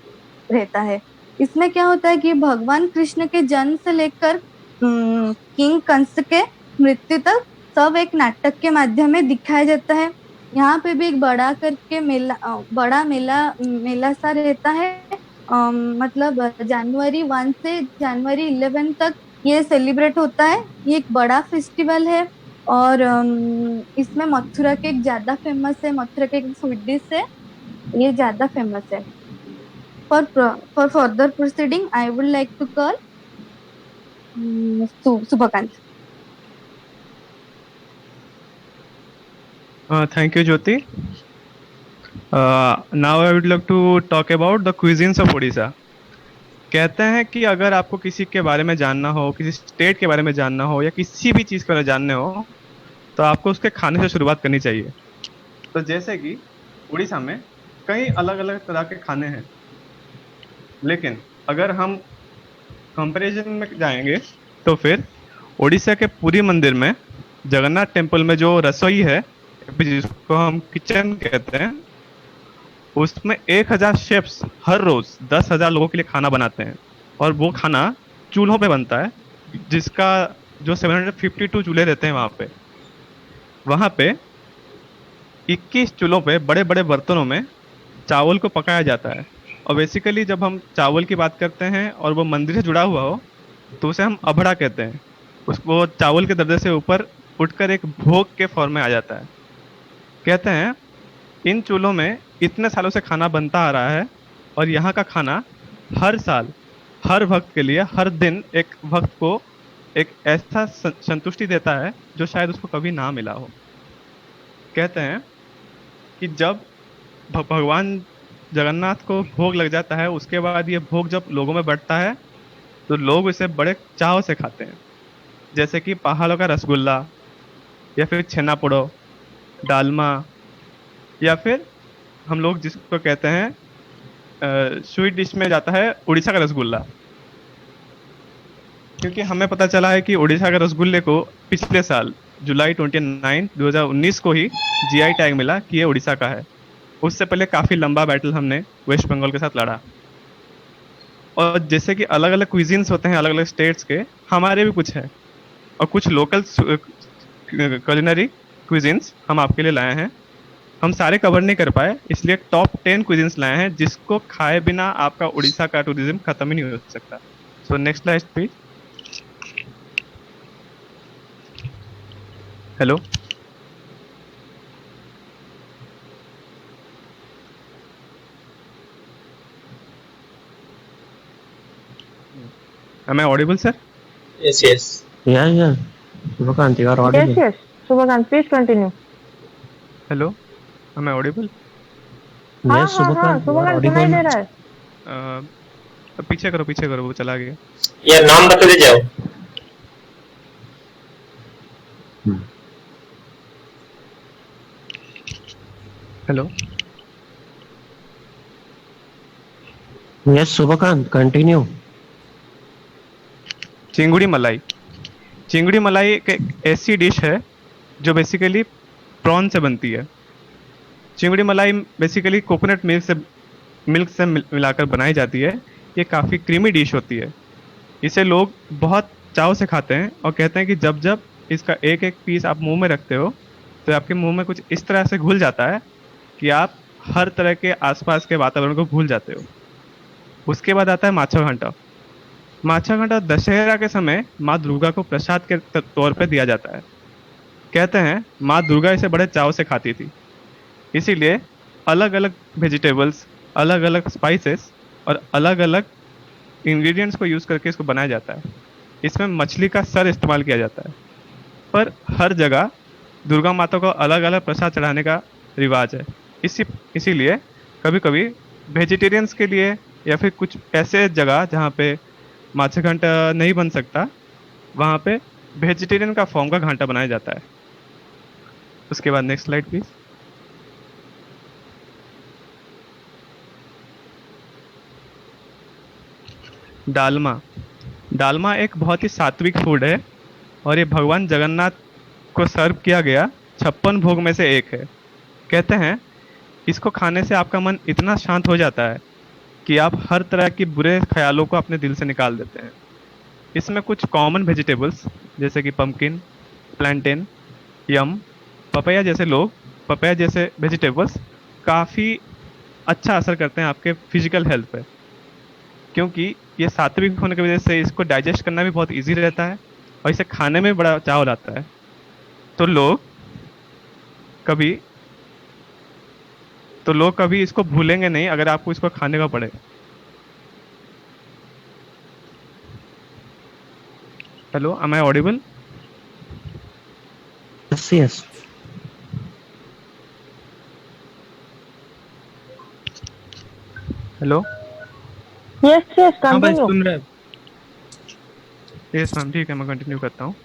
रहता है। इसमें क्या होता है कि भगवान कृष्ण के जन्म से लेकर किंग कंस के मृत्यु तक सब एक नाटक के माध्यम में दिखाया जाता है। यहाँ पे भी एक बड़ा मेला सा रहता है। मतलब जनवरी 1 से जनवरी 11 तक ये सेलिब्रेट होता है। ये एक बड़ा फेस्टिवल है और इसमें मथुरा केक ज्यादा फेमस है। मथुरा केक स्वीट डिश है, ये ज्यादा फेमस है। For further proceeding, I would like to call Subhakant.
Thank you, Jyoti. Now I would like to talk about the cuisines of Odisha. कहते हैं कि अगर आपको किसी के बारे में जानना हो, किसी स्टेट के बारे में जानना हो या किसी भी चीज़ के बारे में जानने हो तो आपको उसके खाने से शुरुआत करनी चाहिए। तो जैसे कि उड़ीसा में कई अलग अलग तरह के खाने हैं, लेकिन अगर हम कंपैरिजन में जाएंगे तो फिर उड़ीसा के पुरी मंदिर में जगन्नाथ टेम्पल में जो रसोई है जिसको हम किचन कहते हैं उसमें 1000 शेफ्स हर रोज 10,000 लोगों के लिए खाना बनाते हैं और वो खाना चूल्हों पे बनता है जिसका जो 752 चूल्हे रहते हैं वहाँ पे 21 चूल्हों पे बड़े बड़े बर्तनों में चावल को पकाया जाता है। और बेसिकली जब हम चावल की बात करते हैं और वो मंदिर से जुड़ा हुआ हो तो उसे हम अभड़ा कहते हैं। उसको चावल के दर्जे से ऊपर उठकर एक भोग के फॉर्म में आ जाता है। कहते हैं इन चूल्हों में इतने सालों से खाना बनता आ रहा है और यहाँ का खाना हर साल हर भक्त के लिए हर दिन एक भक्त को एक ऐसा संतुष्टि देता है जो शायद उसको कभी ना मिला हो। कहते हैं कि जब भगवान जगन्नाथ को भोग लग जाता है उसके बाद ये भोग जब लोगों में बढ़ता है तो लोग इसे बड़े चाव से खाते हैं। जैसे कि पहाड़ों का रसगुल्ला या फिर छेना पोड़ो, डालमा या फिर हम लोग जिसको कहते हैं स्वीट डिश में जाता है उड़ीसा का रसगुल्ला। क्योंकि हमें पता चला है कि उड़ीसा के रसगुल्ले को पिछले साल जुलाई 29, 2019 को ही जीआई टैग मिला कि ये उड़ीसा का है। उससे पहले काफ़ी लंबा बैटल हमने वेस्ट बंगाल के साथ लड़ा। और जैसे कि अलग अलग क्विजीन्स होते हैं अलग अलग स्टेट्स के, हमारे भी कुछ है और कुछ लोकल कुलिनरी क्विजीन्स हम आपके लिए लाए हैं। हम सारे कवर नहीं कर पाए इसलिए टॉप 10 क्विजीन्स लाए हैं जिसको खाए बिना आपका उड़ीसा का टूरिज्म खत्म ही नहीं हो सकता। So next slide please. Hello, Am I audible, sir?
Yes, yes.
Yeah. Subhakant, you are
Yes,
audible.
yes. Subhakant, please continue.
Hello, am I audible?
हाँ
Yes,
हाँ हाँ,
Subhakant, you are
सुबह सुनाई दे
audible.
रहा है.
पीछे करो, वो चला गया.
या नाम बताते जाओ.
Hello.
Yes, Subhakant, continue.
चिंगुड़ी मलाई एक ऐसी डिश है जो बेसिकली प्रॉन से बनती है. चिंगुड़ी मलाई बेसिकली कोकोनट मिल्क से मिलाकर बनाई जाती है. ये काफ़ी क्रीमी डिश होती है. इसे लोग बहुत चाव से खाते हैं और कहते हैं कि जब जब इसका एक एक पीस आप मुंह में रखते हो तो आपके मुंह में कुछ इस तरह से घुल जाता है कि आप हर तरह के आसपास के वातावरण को भूल जाते हो. उसके बाद आता है माछा घंटा दशहरा के समय माँ दुर्गा को प्रसाद के तौर पे दिया जाता है. कहते हैं माँ दुर्गा इसे बड़े चाव से खाती थी, इसीलिए अलग अलग वेजिटेबल्स, अलग अलग स्पाइसेस और अलग अलग इंग्रेडिएंट्स को यूज़ करके इसको बनाया जाता है. इसमें मछली का सर इस्तेमाल किया जाता है, पर हर जगह दुर्गा माता को अलग अलग प्रसाद चढ़ाने का रिवाज है. इसीलिए कभी कभी वेजिटेरियंस के लिए या फिर कुछ ऐसे जगह जहाँ पे माछा घंटा नहीं बन सकता, वहाँ पे वेजिटेरियन का फॉर्म का घंटा बनाया जाता है. उसके बाद नेक्स्ट स्लाइड प्लीज. डालमा एक बहुत ही सात्विक फूड है और ये भगवान जगन्नाथ को सर्व किया गया 56 भोग में से एक है. कहते हैं इसको खाने से आपका मन इतना शांत हो जाता है कि आप हर तरह के बुरे ख्यालों को अपने दिल से निकाल देते हैं. इसमें कुछ कॉमन वेजिटेबल्स जैसे कि पम्पकिन, प्लांटेन, यम, पपाया जैसे वेजिटेबल्स काफ़ी अच्छा असर करते हैं आपके फिजिकल हेल्थ पे, क्योंकि ये सात्विक होने की वजह से इसको डाइजेस्ट करना भी बहुत इजी रहता है और इसे खाने में बड़ा चाव आता है. तो लोग कभी इसको भूलेंगे नहीं अगर आपको इसको खाने का पड़े. Hello, am I audible?
Yes.
Hello.
Yes, yes,
हाँ भाई
continue.
सुन रहे हैं.
यस मैम, ठीक है, मैं कंटिन्यू करता हूँ.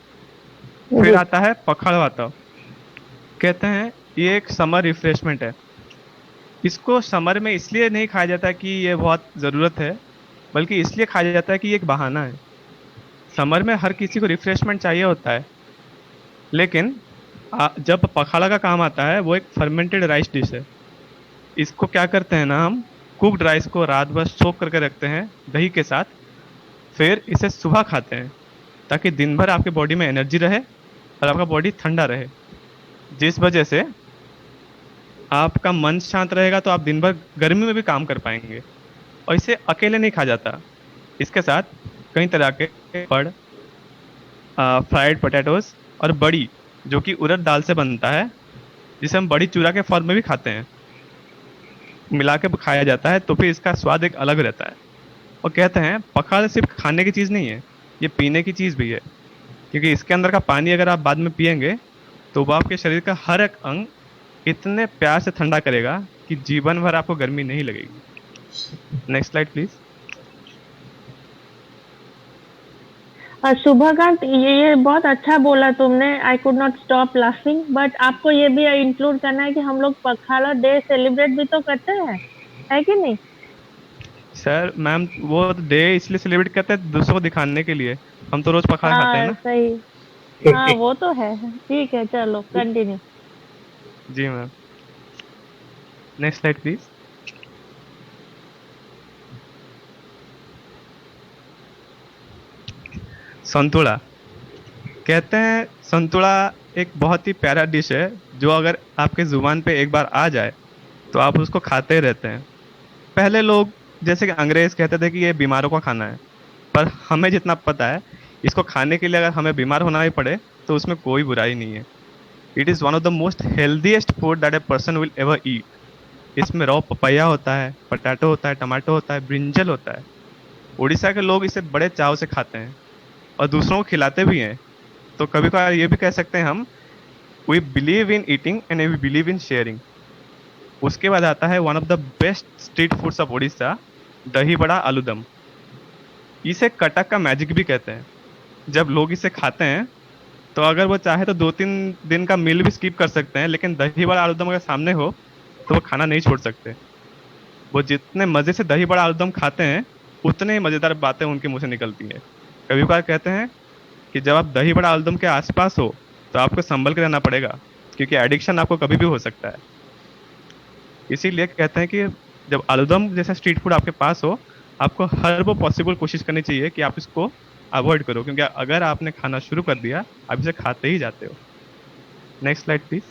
फिर आता है पखाड़ वाता. कहते हैं ये एक समर रिफ्रेशमेंट है. इसको समर में इसलिए नहीं खाया जाता कि ये बहुत ज़रूरत है, बल्कि इसलिए खाया जाता है कि ये एक बहाना है. समर में हर किसी को रिफ्रेशमेंट चाहिए होता है, लेकिन जब पखाड़ा का काम आता है वो एक फर्मेंटेड राइस डिश है. इसको क्या करते हैं ना, हम कुक्ड राइस को रात भर सोक करके रखते हैं दही के साथ, फिर इसे सुबह खाते हैं ताकि दिन भर आपके बॉडी में एनर्जी रहे और आपका बॉडी ठंडा रहे, जिस वजह से आपका मन शांत रहेगा तो आप दिन भर गर्मी में भी काम कर पाएंगे. और इसे अकेले नहीं खा जाता, इसके साथ कई तरह के फड़, फ्राइड पोटैटोज और बड़ी जो कि उड़द दाल से बनता है, जिसे हम बड़ी चूरा के फॉर्म में भी खाते हैं, मिला के खाया जाता है, तो फिर इसका स्वाद एक अलग रहता है. और कहते हैं पखाड़ सिर्फ खाने की चीज़ नहीं है, ये पीने की चीज़ भी है, क्योंकि इसके अंदर का पानी अगर आप बाद में पिएंगे तो वो आपके शरीर का हर एक अंग इतने प्यार से ठंडा करेगा कि जीवन भर आपको गर्मी नहीं लगेगी. Next slide please.
शुभकांत, ये बहुत अच्छा बोला तुमने. I could not stop laughing. But आपको ये भी इंक्लूड करना है कि हम लोग पखाड़ा डे सेलिब्रेट भी तो करते हैं, है कि नहीं?
सर मैम, वो डे इसलिए सेलिब्रेट करते हैं दूसरों को दिखाने के लिए. हम तो रोज पखाड़ा खाते हैं
हाँ
ना.
सही. हाँ वो तो है. ठीक है, चलो कंटिन्यू.
जी ma'am. Next slide please. Santula. कहते हैं संतुला एक बहुत ही प्यारा डिश है जो अगर आपके ज़ुबान पे एक बार आ जाए तो आप उसको खाते रहते हैं. पहले लोग जैसे कि अंग्रेज़ कहते थे कि ये बीमारों का खाना है, पर हमें जितना पता है इसको खाने के लिए अगर हमें बीमार होना भी पड़े तो उसमें कोई बुराई नहीं है. It is one of the most healthiest food that a person will ever eat. इसमें रॉ पपाया होता है, पटाटो होता है, टमाटो होता है, ब्रिंजल होता है. उड़ीसा के लोग इसे बड़े चाव से खाते हैं और दूसरों को खिलाते भी हैं। तो कभी कभार ये भी कह सकते हैं हम, we believe in eating and we believe in sharing. उसके बाद आता है one of the best street foods of Orissa, dahi bara आलूदम। इसे कटक का मैजिक भी कहते हैं। जब लोग इसे खाते हैं तो अगर वो चाहे तो 2-3 दिन का मील भी स्किप कर सकते हैं, लेकिन दही बड़ा आलूदम अगर सामने हो तो वो खाना नहीं छोड़ सकते। वो जितने मज़े से दही बड़ा आलूदम खाते हैं उतने ही मज़ेदार बातें उनके मुंह से निकलती हैं। कभी कभार कहते हैं कि जब आप दही बड़ा आलूदम के आसपास हो तो आपको संभल के रहना पड़ेगा, क्योंकि एडिक्शन आपको कभी भी हो सकता है। इसीलिए कहते हैं कि जब आलूदम जैसा स्ट्रीट फूड आपके पास हो, आपको हर वो पॉसिबल कोशिश करनी चाहिए कि आप इसको अवॉइड करो, क्योंकि अगर आपने खाना शुरू कर दिया आप इसे खाते ही जाते हो। Next slide please.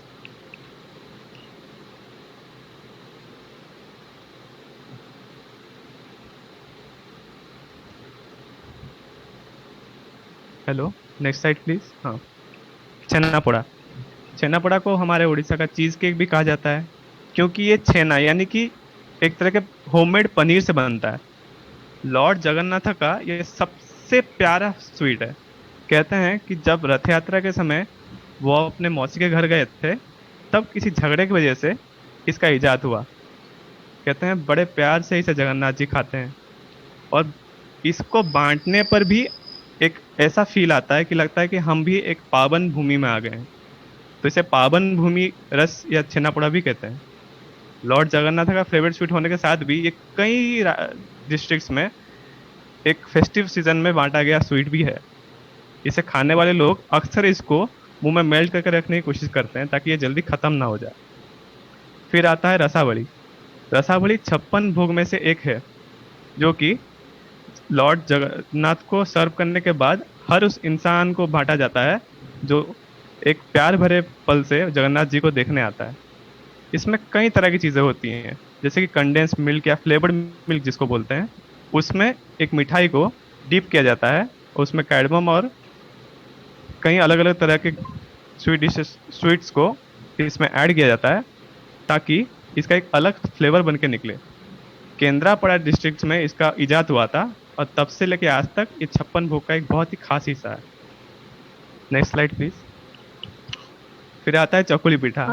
Hello, next slide please. हाँ, छेनापोड़ा। छेनापोड़ा को हमारे उड़ीसा का चीज़ केक भी कहा जाता है, क्योंकि ये छेना यानी कि एक तरह के होममेड पनीर से बनता है। लॉर्ड जगन्नाथ का ये सबसे प्यारा स्वीट है। कहते हैं कि जब रथ यात्रा के समय वो अपने मौसी के घर गए थे, तब किसी झगड़े की वजह से इसका इजाद हुआ। कहते हैं बड़े प्यार से इसे जगन्नाथ जी खाते हैं, और इसको बांटने पर भी एक ऐसा फील आता है कि लगता है कि हम भी एक पावन भूमि में आ गए हैं। तो इसे पावन भूमि रस या छेनापोड़ा भी कहते हैं। लॉर्ड जगन्नाथ का फेवरेट स्वीट होने के साथ भी ये कई डिस्ट्रिक्ट्स में एक फेस्टिव सीजन में बांटा गया स्वीट भी है। इसे खाने वाले लोग अक्सर इसको मुंह में मेल्ट करके रखने की कोशिश करते हैं ताकि ये जल्दी ख़त्म ना हो जाए। फिर आता है रसावली। रसावली 56 भोग में से एक है, जो कि लॉर्ड जगन्नाथ को सर्व करने के बाद हर उस इंसान को बांटा जाता है जो एक प्यार भरे पल से जगन्नाथ जी को देखने आता है। इसमें कई तरह की चीज़ें होती हैं, जैसे कि कंडेंस मिल्क या फ्लेवर्ड मिल्क जिसको बोलते हैं, उसमें एक मिठाई को डीप किया जाता है, उसमें कैडमम और कई अलग अलग तरह के स्वीट्स को इसमें ऐड किया जाता है ताकि इसका एक अलग फ्लेवर बन के निकले। केंद्रापड़ा डिस्ट्रिक्ट में इसका इजाद हुआ था और तब से लेके आज तक ये 56 भोग का एक बहुत ही खास हिस्सा है। Next slide please. फिर आता है Chakuli Pitha.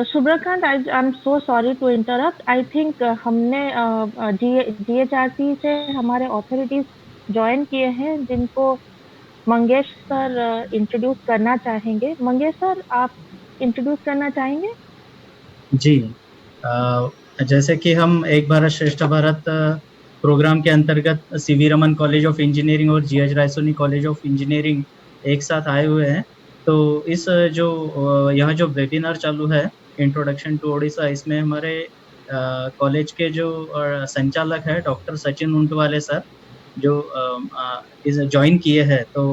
Shubhrakant, I am so sorry to interrupt. I think हमने GHRC से हमारे ऑथोरिटीज ज्वाइन किए हैं, जिनको मंगेश सर इंट्रोड्यूस करना चाहेंगे। मंगेश सर, आप इंट्रोड्यूस करना चाहेंगे?
जी, जैसे कि हम एक भारत श्रेष्ठ भारत प्रोग्राम के अंतर्गत CV Raman college of engineering और GH Raisoni college of engineering एक साथ आए हुए हैं। तो इस जो यह जो वेबिनार चालू है इंट्रोडक्शन टू ओडिशा, इसमें हमारे कॉलेज के जो संचालक है डॉक्टर सचिन उंटवाले सर जो इस ज्वाइन किए हैं। तो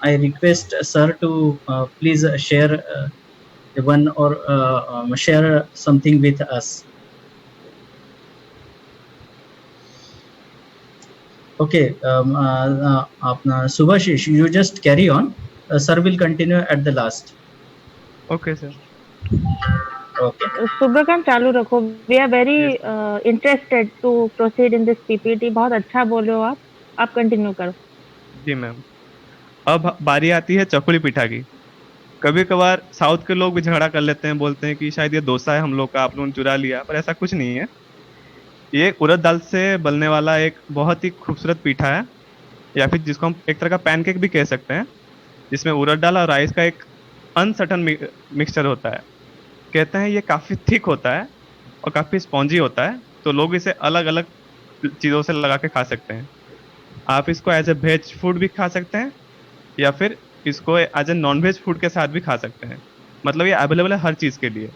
I request sir to please share one or share something with us. Okay, Subhashish, you just carry on. Sir will continue at the last.
Okay sir.
Okay.
शुभ्रकांत, चालू रखो। We are very interested to proceed in this PPT. बहुत अच्छा बोले हो आप continue करो।
जी ma'am. अब बारी आती है चकुली पीठा की। कभी कभार साउथ के लोग भी झगड़ा कर लेते हैं, बोलते हैं कि शायद ये डोसा है हम लोग का, आप लोगों ने चुरा लिया, पर ऐसा कुछ नहीं है। ये उड़द दाल से बनने वाला एक बहुत ही खूबसूरत पीठा है, या फिर जिसको हम एक तरह का पैनकेक भी कह सकते हैं, जिसमें उड़द दाल और राइस का एक अनसर्टन मिक्सचर होता है। कहते हैं ये काफ़ी थिक होता है और काफ़ी स्पॉन्जी होता है, तो लोग इसे अलग अलग चीज़ों से लगा के खा सकते हैं। आप इसको एज ए वेज फूड भी खा सकते हैं, या फिर इसको as a non veg food के साथ भी खा सकते हैं। मतलब ये अवेलेबल है हर चीज़ के लिए।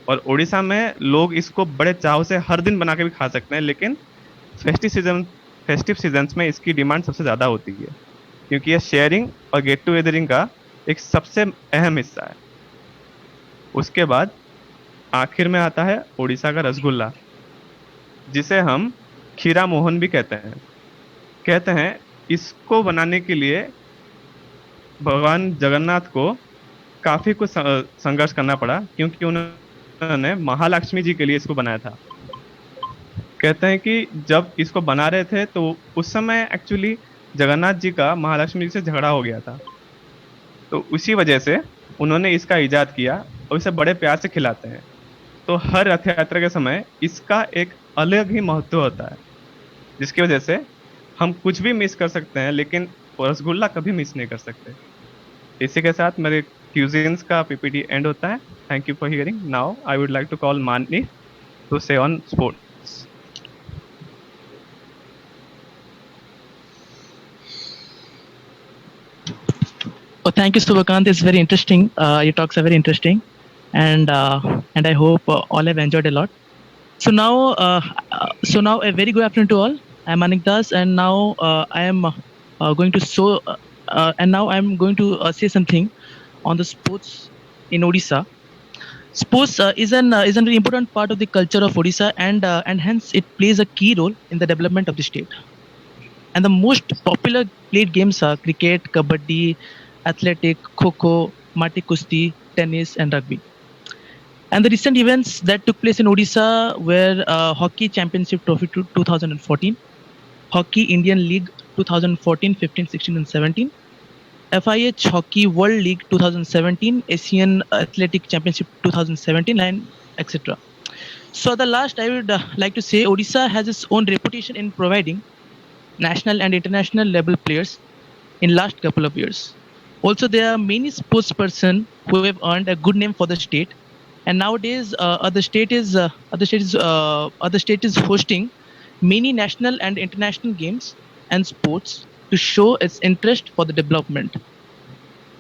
और उड़ीसा में लोग इसको बड़े चाव से हर दिन बना के भी खा सकते हैं, लेकिन फेस्टिव सीजन्स में इसकी डिमांड सबसे ज़्यादा होती है, क्योंकि ये शेयरिंग और गेट टुगेदरिंग का एक सबसे अहम हिस्सा है। उसके बाद आखिर में आता है उड़ीसा का रसगुल्ला, जिसे हम खीरा मोहन भी कहते हैं। कहते हैं इसको बनाने के लिए भगवान जगन्नाथ को काफ़ी कुछ संघर्ष करना पड़ा, क्योंकि उन्होंने महालक्ष्मी जी के लिए इसको बनाया था। कहते हैं कि जब इसको बना रहे थे तो उस समय एक्चुअली जगन्नाथ जी का महालक्ष्मी जी से झगड़ा हो गया था, तो उसी वजह से उन्होंने इसका इजाद किया और इसे बड़े प्यार से खिलाते हैं। तो हर रथ यात्रा के समय इसका एक अलग ही महत्व होता है, जिसकी वजह से हम कुछ भी मिस कर सकते हैं लेकिन रसगुल्ला कभी मिस नहीं कर सकते। इसी के साथ मेरे क्यूजिन्स का पीपीटी एंड होता है। Thank you for hearing. Now I would like to call Mani to say on sports.
Oh, thank you, Subhakant. It's very interesting. Your talks are very interesting, and I hope all have enjoyed a lot. So now a very good afternoon to all. I'm Manik Das, and now I am going to say something on the sports in Odisha. Sports is an very important part of the culture of Odisha, and hence it plays a key role in the development of the state. And the most popular played games are cricket, kabaddi, athletic, kho-kho, mati kusti, tennis, and rugby. And the recent events that took place in Odisha were Hockey Championship Trophy 2014, Hockey Indian League 2014, 15, 16, and 17, FIH Hockey World League 2017, Asian Athletic Championship 2017, and etc. So at the last, I would like to say Odisha has its own reputation in providing national and international level players in last couple of years. Also, there are many sports person who have earned a good name for the state, and nowadays other state is hosting many national and international games and sports to show its interest for the development.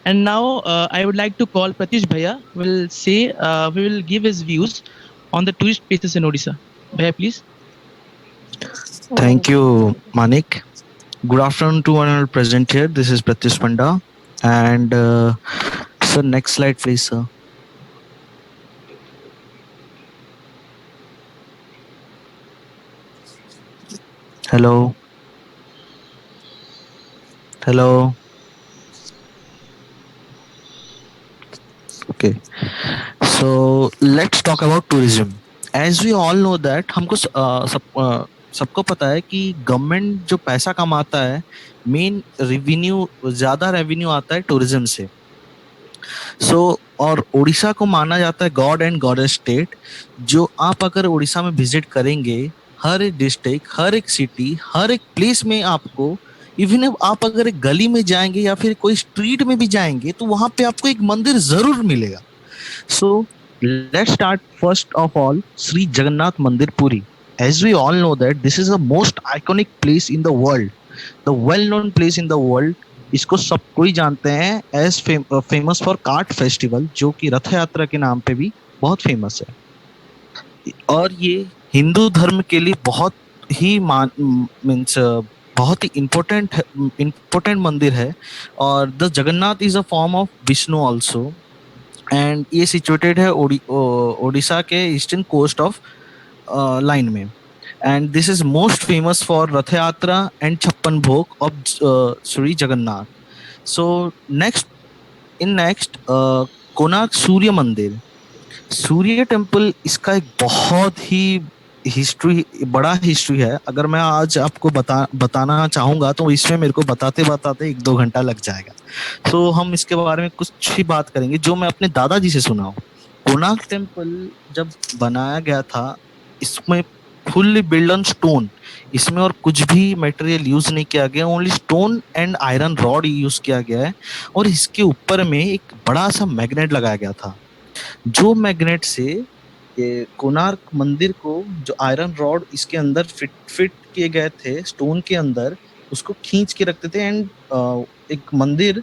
And now I would like to call Pratish Bhaiya. We will give his views on the tourist places in Odisha. Bhaiya, please.
Thank you, Manik. Good afternoon to one all present here. This is Pratish Panda. And sir, next slide, please, sir. Hello. Hello. Okay. So let's talk about tourism. As we all know that हमको सबको पता है कि government जो पैसा कमाता है, main revenue, ज्यादा रेवेन्यू आता है टूरिज्म से। और उड़ीसा को माना जाता है गॉड एंड गॉडेस स्टेट। जो आप अगर उड़ीसा में विजिट करेंगे, हर एक डिस्ट्रिक्ट, हर एक सिटी, हर एक प्लेस में आपको, इवन आप अगर एक गली में जाएंगे या फिर कोई स्ट्रीट में भी जाएंगे तो वहां पे आपको एक मंदिर जरूर मिलेगा। So let's start first of all Shri Jagannath मंदिर Puri. As we all know that this is the most iconic place in the world, the well-known place in the world. इसको सब कोई जानते हैं as famous for Kart Festival, जो कि रथ यात्रा के नाम पे भी बहुत फेमस है। और ये हिंदू धर्म के लिए बहुत ही बहुत ही इम्पोर्टेंट मंदिर है। और the Jagannath is a form of Vishnu also, and ये सिचुएटेड है ओडिशा के ईस्टर्न कोस्ट ऑफ line में। And this is most famous for Rath Yatra and Chappan Bhog of Sri Jagannath. So next Konark Surya मंदिर, सूर्य टेम्पल, इसका एक बहुत ही बड़ा हिस्ट्री है। अगर मैं आज आपको बताना चाहूंगा तो इसमें मेरे को बताते 1-2 घंटा लग जाएगा। तो हम इसके बारे में कुछ ही बात करेंगे जो मैं अपने दादाजी से सुना हूँ। कोणार्क टेम्पल जब बनाया गया था, इसमें फुल्ली बिल्ड ऑन स्टोन, इसमें और कुछ भी मटेरियल यूज नहीं किया गया, only stone and iron rod use किया गया है। और इसके ऊपर में एक बड़ा सा मैग्नेट लगाया गया था, जो मैग्नेट से ये कोणार्क मंदिर को, जो आयरन रॉड इसके अंदर फिट किए गए थे स्टोन के अंदर, उसको खींच के रखते थे। एंड एक मंदिर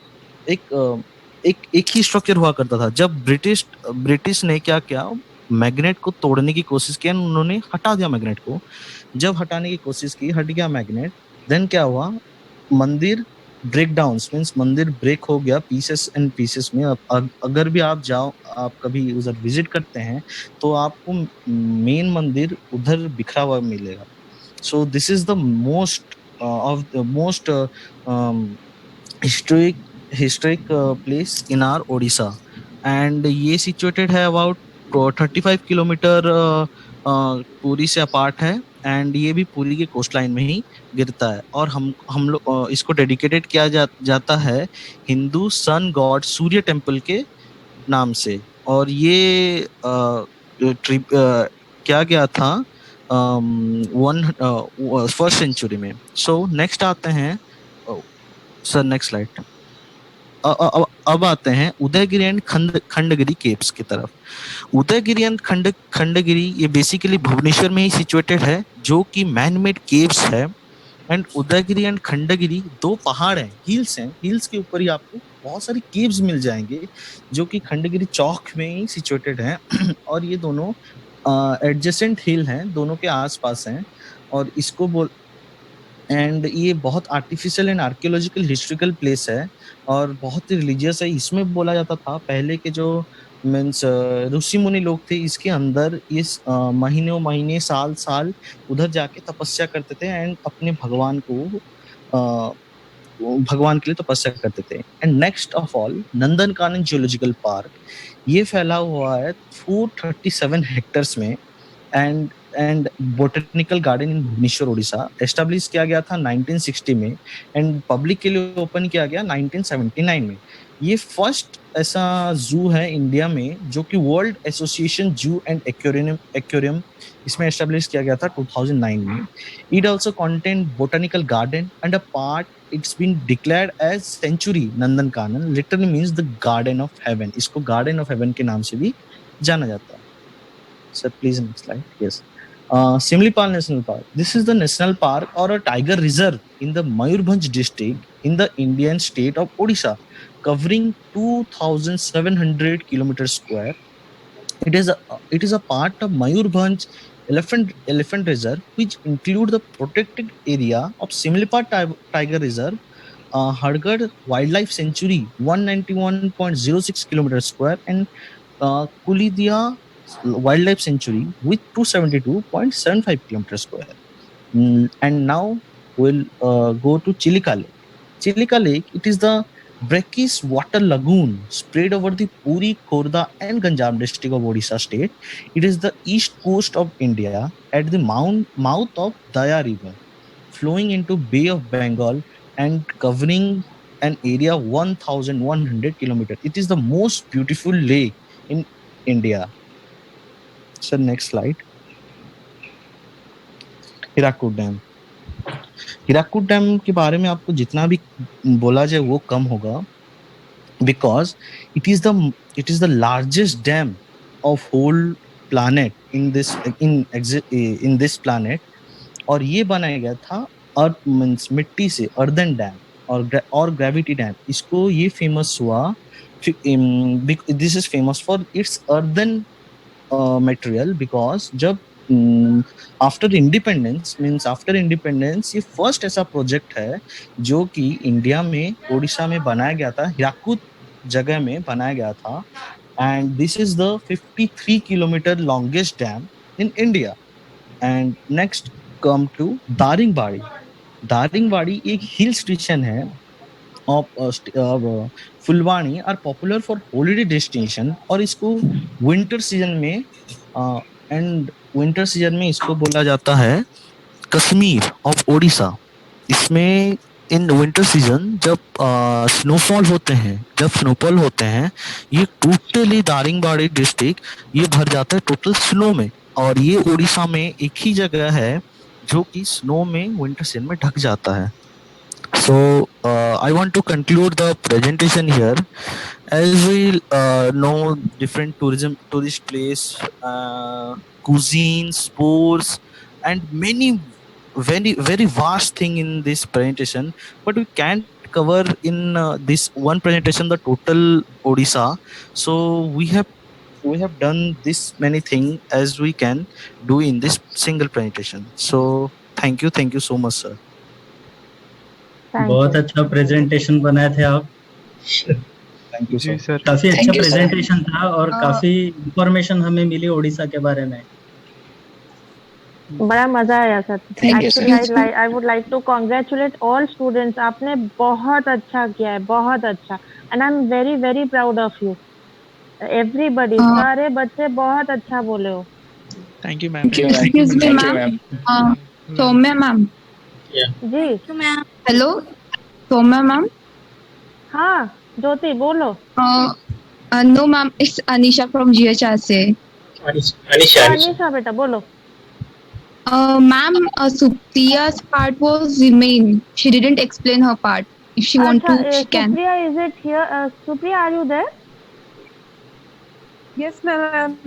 एक ही स्ट्रक्चर हुआ करता था। जब ब्रिटिश ने क्या किया, मैग्नेट को तोड़ने की कोशिश की, उन्होंने हटा दिया मैग्नेट को। जब हटाने की कोशिश की, हट गया मैग्नेट, देन क्या हुआ, मंदिर ब्रेक डाउन मीन्स मंदिर ब्रेक हो गया पीसेस एंड पीसेस में। अगर भी आप कभी उधर विजिट करते हैं तो आपको मेन मंदिर उधर बिखरा हुआ मिलेगा। So this is the most historic place in our Odisha, and ये सिचुएटेड है अबाउट 35 किलोमीटर पुरी से अपार्ट है एंड ये भी पुरी के कोस्ट लाइन में ही गिरता है और हम लोग इसको डेडिकेटेड किया जाता है हिंदू सन गॉड सूर्य टेम्पल के नाम से। और ये ट्रिप क्या गया था फर्स्ट सेंचुरी में। सो नेक्स्ट आते हैं सर, नेक्स्ट स्लाइड। अब आते हैं उदयगिरी एंड खंडगिरी केव्स की तरफ। उदयगिरी एंड खंडगिरी ये बेसिकली भुवनेश्वर में ही सिचुएटेड है, जो कि मैन मेड केव्स है। एंड उदयगिरी एंड खंडगिरी दो पहाड़ हैं, हिल्स हैं, हिल्स के ऊपर ही आपको बहुत सारी केव्स मिल जाएंगे जो कि खंडगिरी चौक में ही सिचुएटेड हैं। और ये दोनों एडजेसेंट हिल हैं, दोनों के आसपास हैं। और इसको एंड ये बहुत artificial and archaeological historical place है और बहुत ही रिलीजियस है। इसमें बोला जाता था पहले के जो मीन्स ऋषि मुनि लोग थे, इसके अंदर इस महीने साल उधर जाके तपस्या करते थे एंड अपने भगवान के लिए तपस्या करते थे। And next of all Nandankanan geological park, ये फैला हुआ है 437 हेक्टर्स में and botanical garden in Bhubaneswar Orissa. Establish किया गया था 1960 में एंड पब्लिक के लिए ओपन किया गया 1979 में। ये फर्स्ट ऐसा जू है इंडिया में जो कि world association zoo and aquarium इसमें एस्टेब्लिश किया गया था 2009 में। It also contain botanical garden and a part it's been declared as sanctuary Nandankanan, literally means the garden of heaven. इसको गार्डन ऑफ हेवन के नाम से भी जाना जाता है। Sir, please next slide. Yes. Simlipal National Park. This is the national park or a tiger reserve in the Mayurbhanj district in the Indian state of Odisha, covering 2,700 kilometers square. It is a part of Mayurbhanj elephant reserve, which include the protected area of Simlipal Tiger Reserve, Hadgad Wildlife Sanctuary 191.06 kilometers square, and Kulidia Wildlife Sanctuary with 272.75 kilometers square. And now we'll go to Chilika Lake. Chilika Lake, it is the brackish water lagoon spread over the Puri, Khordha and Ganjam district of Odisha state. It is the east coast of India at the mouth of Daya River, flowing into Bay of Bengal and covering an area 1,100 kilometers. It is the most beautiful lake in India. Sir, next slide. Hirakud dam. Hirakud dam के बारे में आपको जितना भी बोला जाए वो कम होगा, because it is the largest dam of whole planet in this planet. और ये बनाया गया था अर्थ मीन्स मिट्टी से, अर्दन डैम और ग्रेविटी डैम। इसको ये फेमस हुआ, this is famous for its earthen material, because जब आफ्टर इंडिपेंडेंस ये फर्स्ट ऐसा प्रोजेक्ट है जो कि इंडिया में ओडिशा में बनाया गया था, हीराकुद जगह में बनाया गया था। And this is the 53 kilometre longest dam in India. And next come to Daringbadi. Daringbadi एक हिल स्टेशन है of Phulbani are popular for holiday destination. और इसको विंटर सीजन में इसको बोला जाता है कश्मीर ऑफ ओडिशा। इसमें इन विंटर सीजन जब स्नोफॉल होते हैं ये टोटली दारिंगबाड़ी डिस्ट्रिक्ट ये भर जाता है टोटल स्नो में। और ये ओडिशा में एक ही जगह है जो कि स्नो में विंटर सीजन में ढक जाता है। So I want to conclude the presentation here. As we know different tourist place, cuisine, sports, and many very vast thing in this presentation, but we can't cover in this one presentation the total Odisha. So we have done this many thing as we can do in this single presentation. So thank you so much, sir.
बहुत अच्छा presentation बनाए थे आप।
Thank you sir.
काफी अच्छा presentation था और काफी इंफॉर्मेशन हमें मिली ओडिशा के बारे में।
बड़ा मजा आया sir. Actually I would like to congratulate all students. आपने बहुत अच्छा किया है, बहुत अच्छा। And I am very very proud of you everybody. सारे बच्चे बहुत अच्छा बोले हो।
Thank you, ma'am.
Excuse me, ma'am. Soumya, ma'am.
Ji
Hello, Soumya, ma'am.
हाँ ज्योति बोलो।
No, ma'am. It's Anisha from GHR से.
अनीशा बेटा बोलो।
Ma'am, Supriya's part was remain. She didn't explain her part. If she want to, she can.
Supriya, is it here? Supriya, are you there?
Yes, ma'am.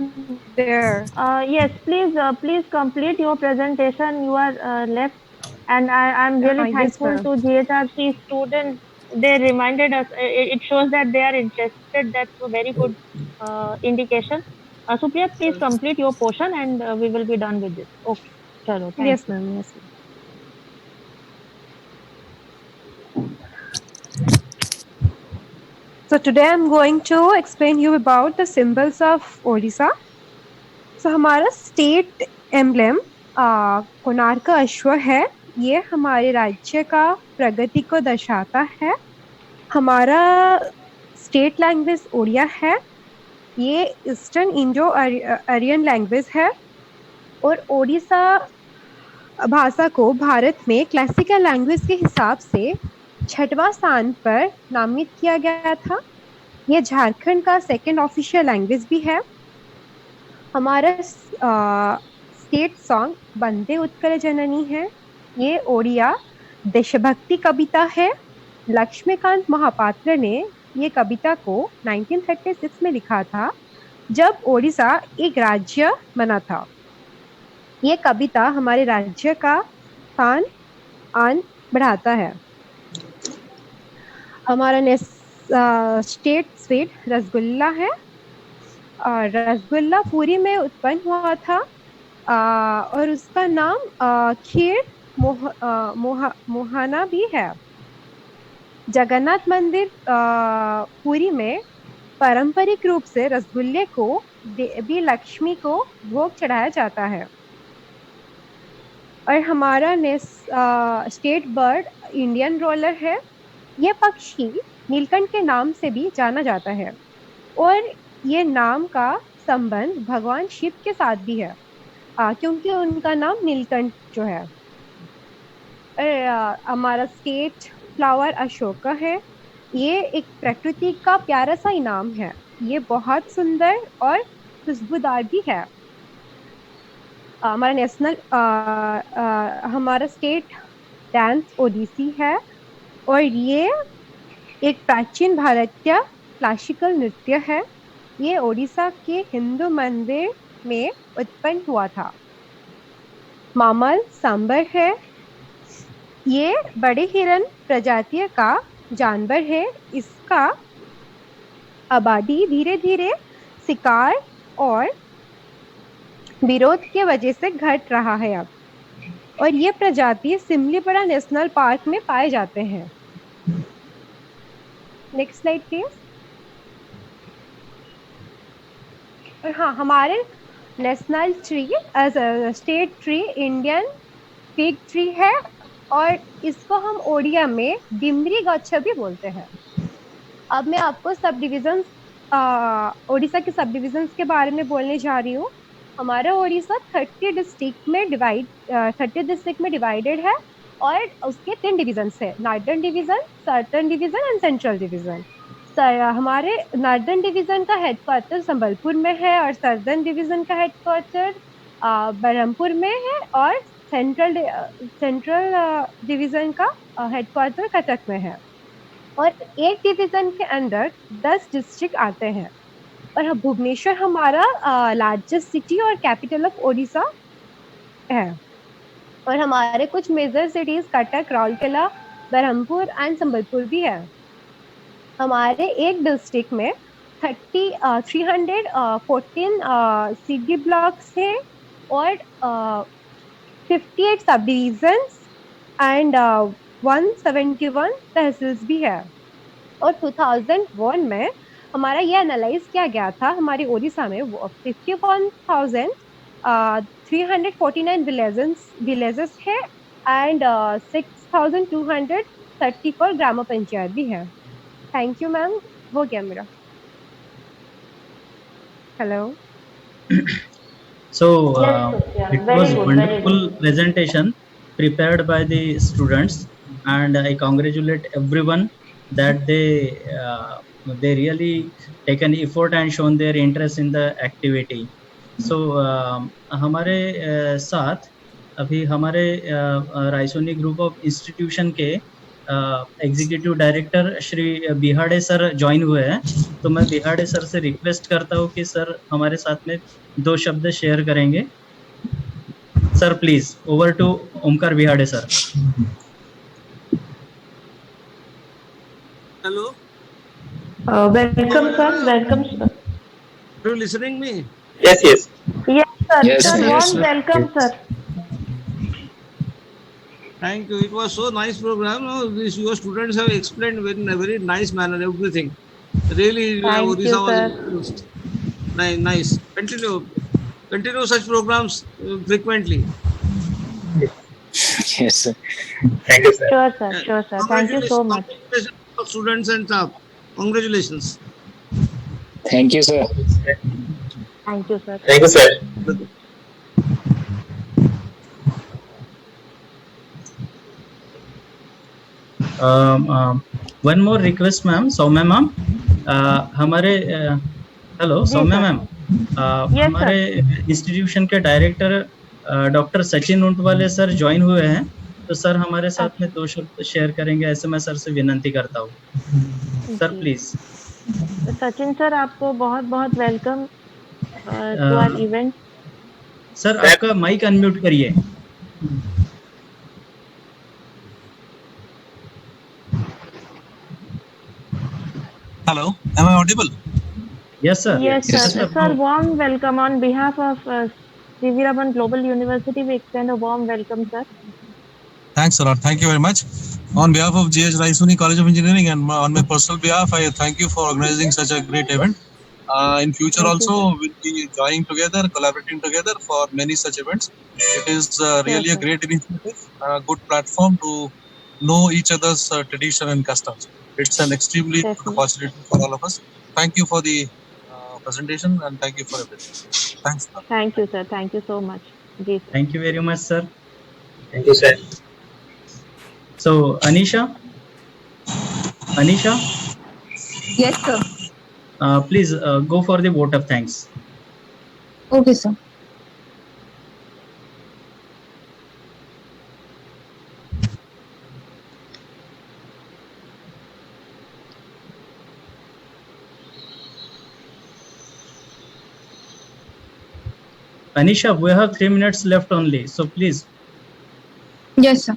There.
Yes, please complete your presentation. You are left, and I'm really
Yes,
thankful
ma'am.
to GHRC students. They reminded us. It shows that they are interested. That's a very good indication. Supriya, please complete your portion, and we will be done with this. Okay, chalo, thank
Yes,
you.
ma'am. Yes, ma'am. So today I'm going to explain you about the symbols of Odisha. So हमारा state emblem Konark का अश्व है। ये हमारे राज्य का प्रगति को दर्शाता है। हमारा स्टेट लैंग्वेज ओडिया है। ये ईस्टर्न इंडो आर्यन लैंग्वेज है और ओडिशा भाषा को भारत में क्लासिकल लैंग्वेज के हिसाब से 6वां स्थान पर नामित किया गया था। ये झारखंड का सेकंड ऑफिशियल लैंग्वेज भी है। हमारा स्टेट सॉन्ग वंदे उत्कल जननी है। ये ओडिया देशभक्ति कविता है। लक्ष्मीकांत महापात्र ने ये कविता को 1936 में लिखा था, जब ओडिशा एक राज्य बना था। ये कविता हमारे राज्य का स्थान आन बढ़ाता है। हमारा स्टेट स्वीट रसगुल्ला है। रसगुल्ला पुरी में उत्पन्न हुआ था और उसका नाम खीर मोहाना भी है। जगन्नाथ मंदिर पुरी में पारंपरिक रूप से रसगुल्ले को देवी लक्ष्मी को भोग चढ़ाया जाता है। और हमारा स्टेट बर्ड इंडियन रोलर है। यह पक्षी नीलकंठ के नाम से भी जाना जाता है और ये नाम का संबंध भगवान शिव के साथ भी है, क्योंकि उनका नाम नीलकंठ जो है। और हमारा स्टेट फ्लावर अशोका है। ये एक प्रकृति का प्यारा सा इनाम है। ये बहुत सुंदर और खुशबूदार भी है। हमारा हमारा स्टेट डांस ओडिसी है और ये एक प्राचीन भारतीय क्लासिकल नृत्य है। ये ओडिशा के हिंदू मंदिर में उत्पन्न हुआ था। मामल सांबर है। ये बड़े हिरन प्रजाति का जानवर है। इसका आबादी धीरे धीरे शिकार और विरोध के वजह से घट रहा है अब, और ये प्रजाति सिमलीपाड़ा नेशनल पार्क में पाए जाते हैं। Next slide please. और हाँ, हमारे national tree state tree Indian fig tree है और इसको हम ओडिया में डिमरी गच्छ भी बोलते हैं। अब मैं आपको सब डिविजन ओडिशा के सब डिविजन्स के बारे में बोलने जा रही हूँ। हमारा ओडिशा 30 डिस्ट्रिक्ट में डिवाइडेड है और उसके 3 डिविजन्स है, northern division, southern division and central division. हमारे नॉर्दर्न डिवीजन का हेडक्वार्टर संबलपुर में है और सदर्न डिवीजन का हेडक्वार्टर बरहमपुर में है और सेंट्रल डिवीजन का हेडक्वार्टर कटक में है। और एक डिवीजन के अंदर 10 डिस्ट्रिक्ट आते हैं। और भुवनेश्वर हमारा लार्जेस्ट सिटी और कैपिटल ऑफ ओडिशा है। और हमारे कुछ major cities Cuttack, Rourkela, Berhampur and Sambalpur भी है। हमारे एक डिस्ट्रिक्ट में 314 सिटी ब्लॉक्स है और 58 सब डिविजन्स एंड 171 तहसील्स भी है। और 2001 में हमारा ये एनालाइज किया गया था, हमारे ओडिशा में 51,349 विलेजेस है एंड 6,234 ग्राम पंचायत भी है। थैंक यू मैम, हो गया मेरा। Hello.
So
Yes, Satya.
it
Very
was
good, very
wonderful
good.
presentation prepared by the students, and I congratulate everyone that they really taken effort and shown their interest in the activity. So हमारे साथ अभी हमारे Raisoni group of institution के executive director Shri Bihade sir join हुए हैं। तो मैं बिहाड़े sir से रिक्वेस्ट करता हूँ कि सर हमारे साथ में 2 शब्द शेयर करेंगे। Sir please, over to Omkar Bihade sir.
Hello,
Welcome, sir. Welcome, sir.
are you listening me?
Yes, yes.
Yes, sir.
Yes,
Sir,
sir.
warm
Yes, sir.
welcome, sir.
Thank you. It was so nice program. Your students have explained in a very nice manner everything. Really,
Thank
Odisha
you,
was
sir.
introduced. Nice. Continue such programs frequently.
Yes, sir.
Thank you, sir.
Sure, sir. Sure, sir. Thank you so much.
Congratulations to students and staff. Congratulations.
Thank you, sir.
Thank you, sir.
Thank you, sir.
One more request ma'am, Saumya ma'am, हमारे hello
जी,
Saumya
sir.
Ma'am,
Yes,
हमारे institution के director doctor Sachin Untwale sir join हुए हैं। तो sir हमारे साथ में 2 शब्द शेयर करेंगे, ऐसे मैं सर से विनती करता हूँ। Sir
ji.
Please.
Sachin sir, आपको बहुत बहुत welcome to our event.
Sir आपका माइक अनम्यूट करिए।
Hello, am I audible?
Yes, sir.
Yes, sir. Sir, warm welcome on behalf of C.V. Raman Global University. We extend a warm welcome, sir.
Thanks a lot. Thank you very much. On behalf of G.H. Raisoni College of Engineering and on my personal behalf, I thank you for organizing such a great event. In future
Thank
also,
you,
we'll be joining together, collaborating together for many such events. It is really a
sir.
great initiative, a good platform to know each other's tradition and customs. It's an extremely good
Definitely.
opportunity for all of us. Thank you for the presentation and thank you for everything. Thanks.
Thank you, sir. Thank you so much. Ji, sir.
Thank you very much, sir.
Thank you, sir.
So Anisha?
Yes, sir.
Please go for the vote of thanks.
Okay, sir.
Anisha, we have 3 minutes left only, so please.
Yes, sir.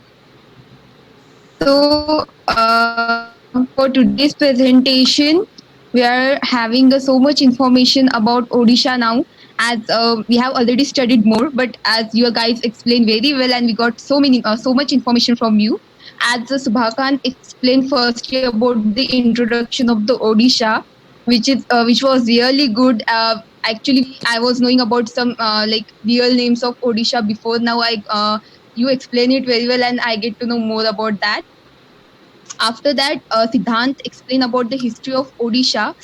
So, for today's presentation, we are having so much information about Odisha now, as we have already studied more, but as you guys explained very well, and we got so much information from you. As Subhakan explained firstly about the introduction of the Odisha, which was really good. Actually, I was knowing about some like real names of Odisha before. Now you explain it very well, and I get to know more about that. After that, Siddhant explained about the history of Odisha,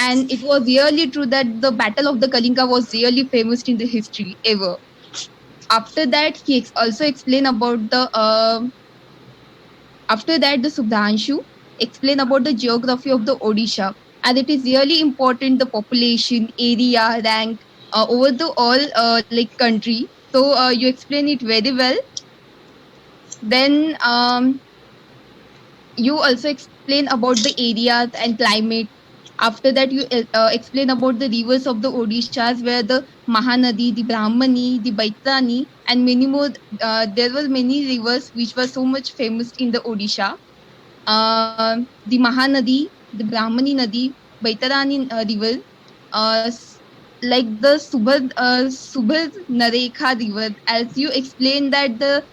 and it was really true that the Battle of the Kalinga was really famous in the history ever. After that, he also explained about the. After that, the Subhanshu explained about the geography of the Odisha, and it is really important the population, area, rank over the all like country. So you explain it very well. Then you also explain about the areas and climate. After that, you explain about the rivers of the Odishas, where the Mahanadi, the Brahmani, the Baitrani, and many more. There were many rivers which were so much famous in the Odisha. The Mahanadi, the Brahmani Nadi, Baitarani river, like the Subhad Narekha river. As you explained that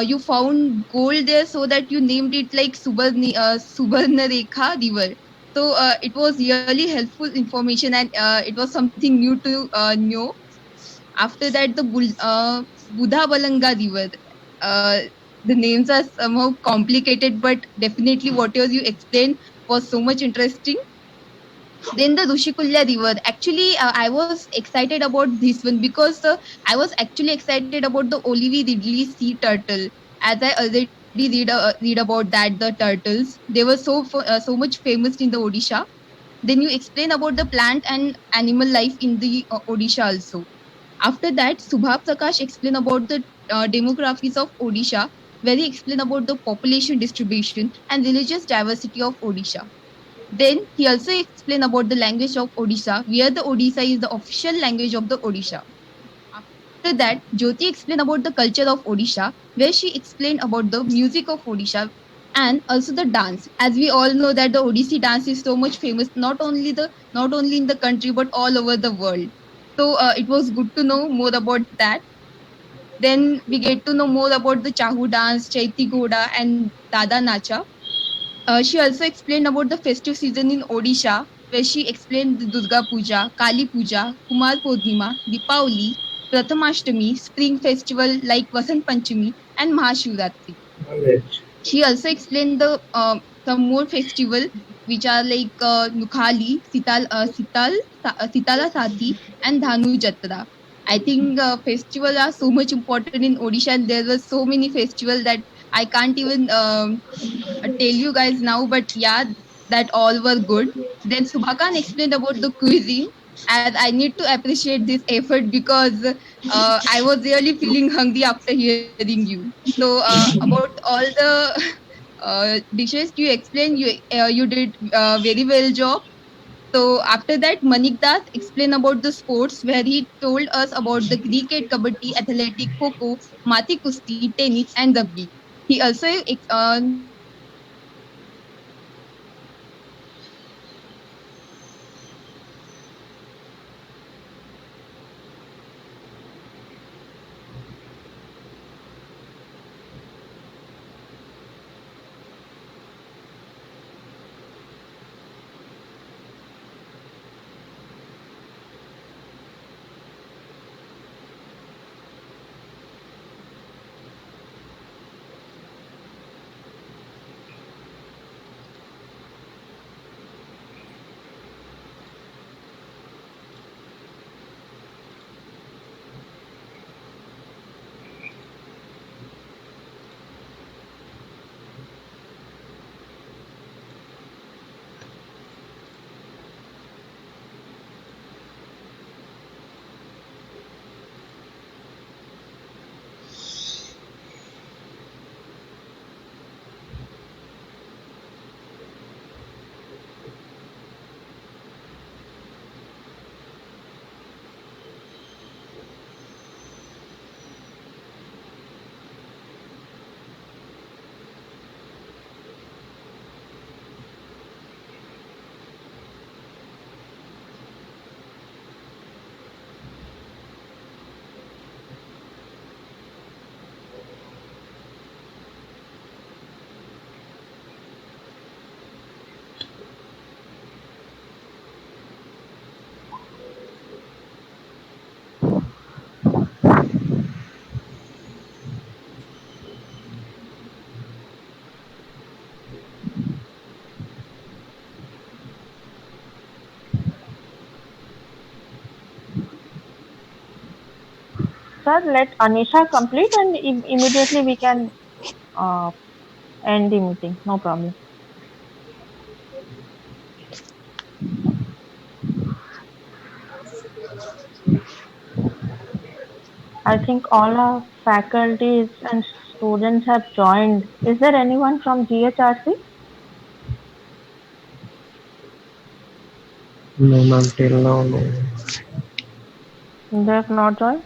you found gold there, so that you named it like Subarnarekha river. So it was really helpful information, and it was something new to know. After that, the Buddha Balanga river. The names are somehow complicated, but definitely whatever you explained was so much interesting.
Then the Rushikulya River. Actually, I was excited about this one because I was actually excited about the Olive Ridley sea turtle. As I already read about that the turtles they were so much famous in the Odisha. Then you explain about the plant and animal life in the Odisha also. After that, Subha Prakash explained about the demographics of Odisha, where he explained about the population distribution and religious diversity of Odisha. Then he also explained about the language of Odisha, where the Odisha is the official language of the Odisha. After that, Jyoti explained about the culture of Odisha, where she explained about the music of Odisha and also the dance. As we all know that the Odissi dance is so much famous, not only in the country but all over the world. So it was good to know more about that. Then we get to know more about the Chahu dance, Chaiti Ghoda, and Dada Nacha. She also explained about the festive season in Odisha, where she explained the Durga Puja, Kali Puja, Kumar Purnima, Deepavali, Prathamashtami, spring festival like Vasant Panchami, and Mahashivratri.
Knowledge.
She also explained the some more festival which are like Nukhali, Sitala Sati, and Dhanu Jatra. I think festivals are so much important in Odisha, and there were so many festivals that I can't even tell you guys now. But yeah, that all were good. Then Subhakan explained about the cuisine. As I need to appreciate this effort because I was really feeling hungry after hearing you. So about all the dishes you explained, you did very well job. So after that, Manik Das explained about the sports where he told us about the cricket, kabaddi, athletic, kho, mati kusti, tennis, and rugby. He also
Sir, let Anisha complete and immediately we can uh, end the meeting. No problem. I think all our faculties and students have joined. Is there anyone from GHRC?
No, ma'am, till now, no.
They have not joined.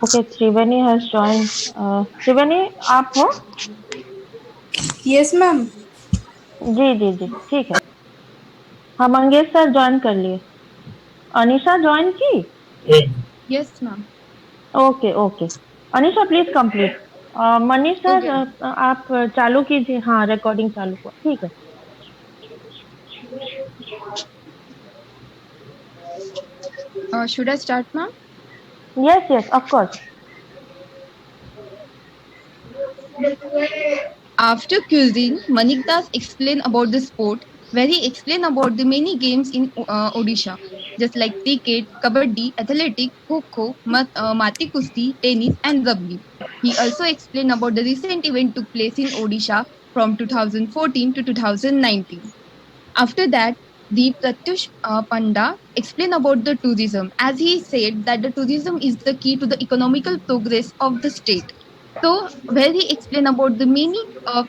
Okay, Triveni has join. Triveni आप हो?
Yes ma'am.
जी जी जी, ठीक है। हाँ, Mangesh sir join कर लिए। Anisha join की?
Yes, ma'am.
Okay okay, Anisha please complete. Manish sir आप चालू कीजिए। हाँ, रिकॉर्डिंग चालू हुआ, ठीक है।
Should I start, ma'am?
Yes, yes, of course.
After cuisine, Manik Das explained about the sport, where he explained about the many games in Odisha, just like cricket, kabaddi, athletic, kho-kho, mati kusti, tennis, and rugby. He also explained about the recent event took place in Odisha from 2014 to 2019. After that, the Pratyush Panda explained about the tourism, as he said that the tourism is the key to the economical progress of the state. So, where he explained about the many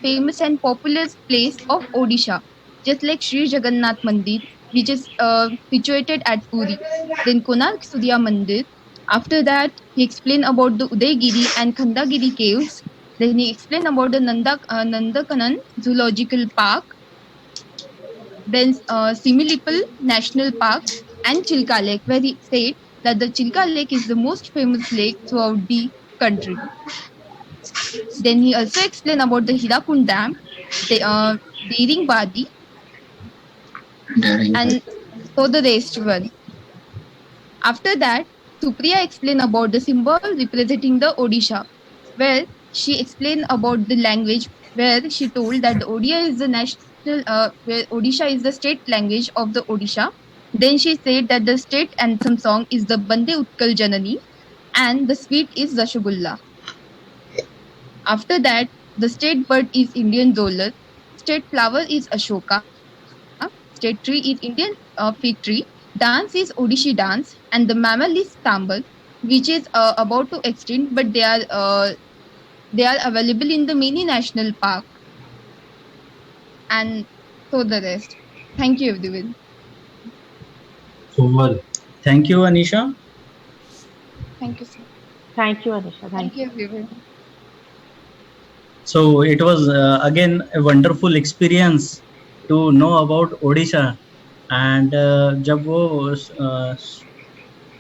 famous and popular place of Odisha, just like Sri Jagannath Mandir, which is situated at Puri. Then Konark Surya Mandir. After that, he explained about the Udaygiri and Khandagiri caves. Then he explained about the Nandakanan Zoological Park. Then Similipal National Park and Chilka Lake, where he said that the Chilka Lake is the most famous lake throughout the country. Then he also explained about the Hirakund Dam, the Daringbadi, and so the rest one. After that, Supriya explained about the symbol representing the Odisha, where she explained about the language, where she told that the Odia is the national, where Odisha is the state language of the Odisha. Then she said that the state anthem song is the Bande Utkal Janani, and the sweet is Rasgulla. After that, the state bird is Indian Zolar, state flower is Ashoka, state tree is Indian fig tree, dance is Odishi dance, and the mammal is Tambal, which is about to extinct, but they are available in the many national park, and so the rest. Thank you, everyone.
Well, thank you, Anisha.
Thank you, sir.
Thank you, Anisha.
Thank you, everyone.
So it was again a wonderful experience to know about Odisha. And जब वो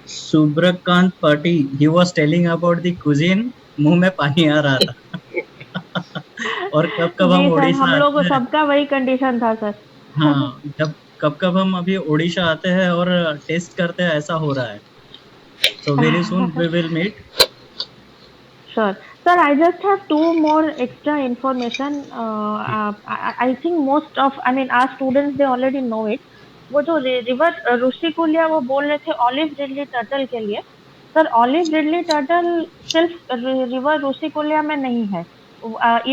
सुब्रकांत पाटी, he was telling about the cuisine, मुंह में पानी आ रहा था। और कब हम
जी सर,
ओडिशा
हम लोग
आते हैं,
सबका वही कंडीशन था सर।
हाँ, जब कब हम अभी ओडिशा आते हैं और टेस्ट करते हैं, ऐसा हो रहा है। So very soon we will meet.
Sure. Sir, I just have two more extra information. I think most of, I mean, our students, they already know it. वो जो रिवर ऋषिकुल्या वो बोल रहे थे ऑलिव रिडली टर्टल के लिए, sir olive Ridley turtle सिर्फ river Rushikulya में नहीं है,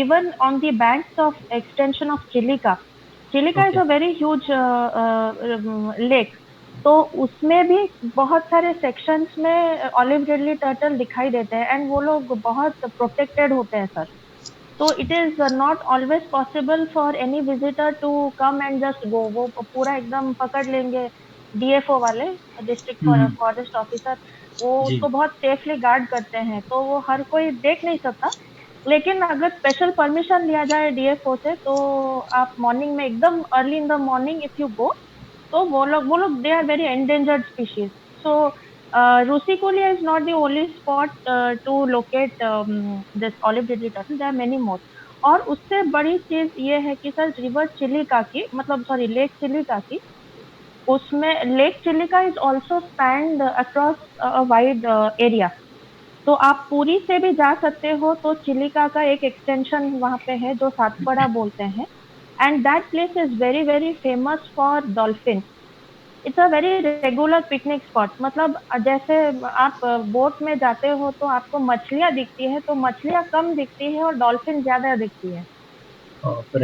even on the banks of extension of Chilika. Chilika is a very huge lake, तो उसमें भी बहुत सारे सेक्शंस में ऑलिव रिडली टर्टल दिखाई देते हैं एंड वो लोग बहुत प्रोटेक्टेड होते हैं सर। तो it is not always possible for any visitor to come and just go, वो पूरा एकदम पकड़ लेंगे डीएफओ वाले, डिस्ट्रिक्ट फॉरेस्ट ऑफिसर, वो उसको बहुत सेफली गार्ड करते हैं, तो वो हर कोई देख नहीं सकता। लेकिन अगर स्पेशल परमिशन लिया जाए डीएफओ से, तो आप मॉर्निंग में एकदम early in the morning if you go, तो वो लोग they are very endangered species. So Rusikolia is not the only spot to locate this olive ridley turtle. There are many more. और उससे बड़ी चीज ये है कि सर रिवर चिलिका की, मतलब सॉरी लेक चिलिका की, उसमें lake Chilika is also spend across a wide area. तो आप पुरी से भी जा सकते हो, तो चिलिका का एक एक्सटेंशन वहाँ पे है जो सातपड़ा बोलते हैं, and that place is very very famous for dolphin. It's a very regular picnic spot. मतलब जैसे आप बोट में जाते हो तो आपको मछलियाँ दिखती है, तो मछलियाँ कम दिखती है और डॉल्फिन ज्यादा दिखती है।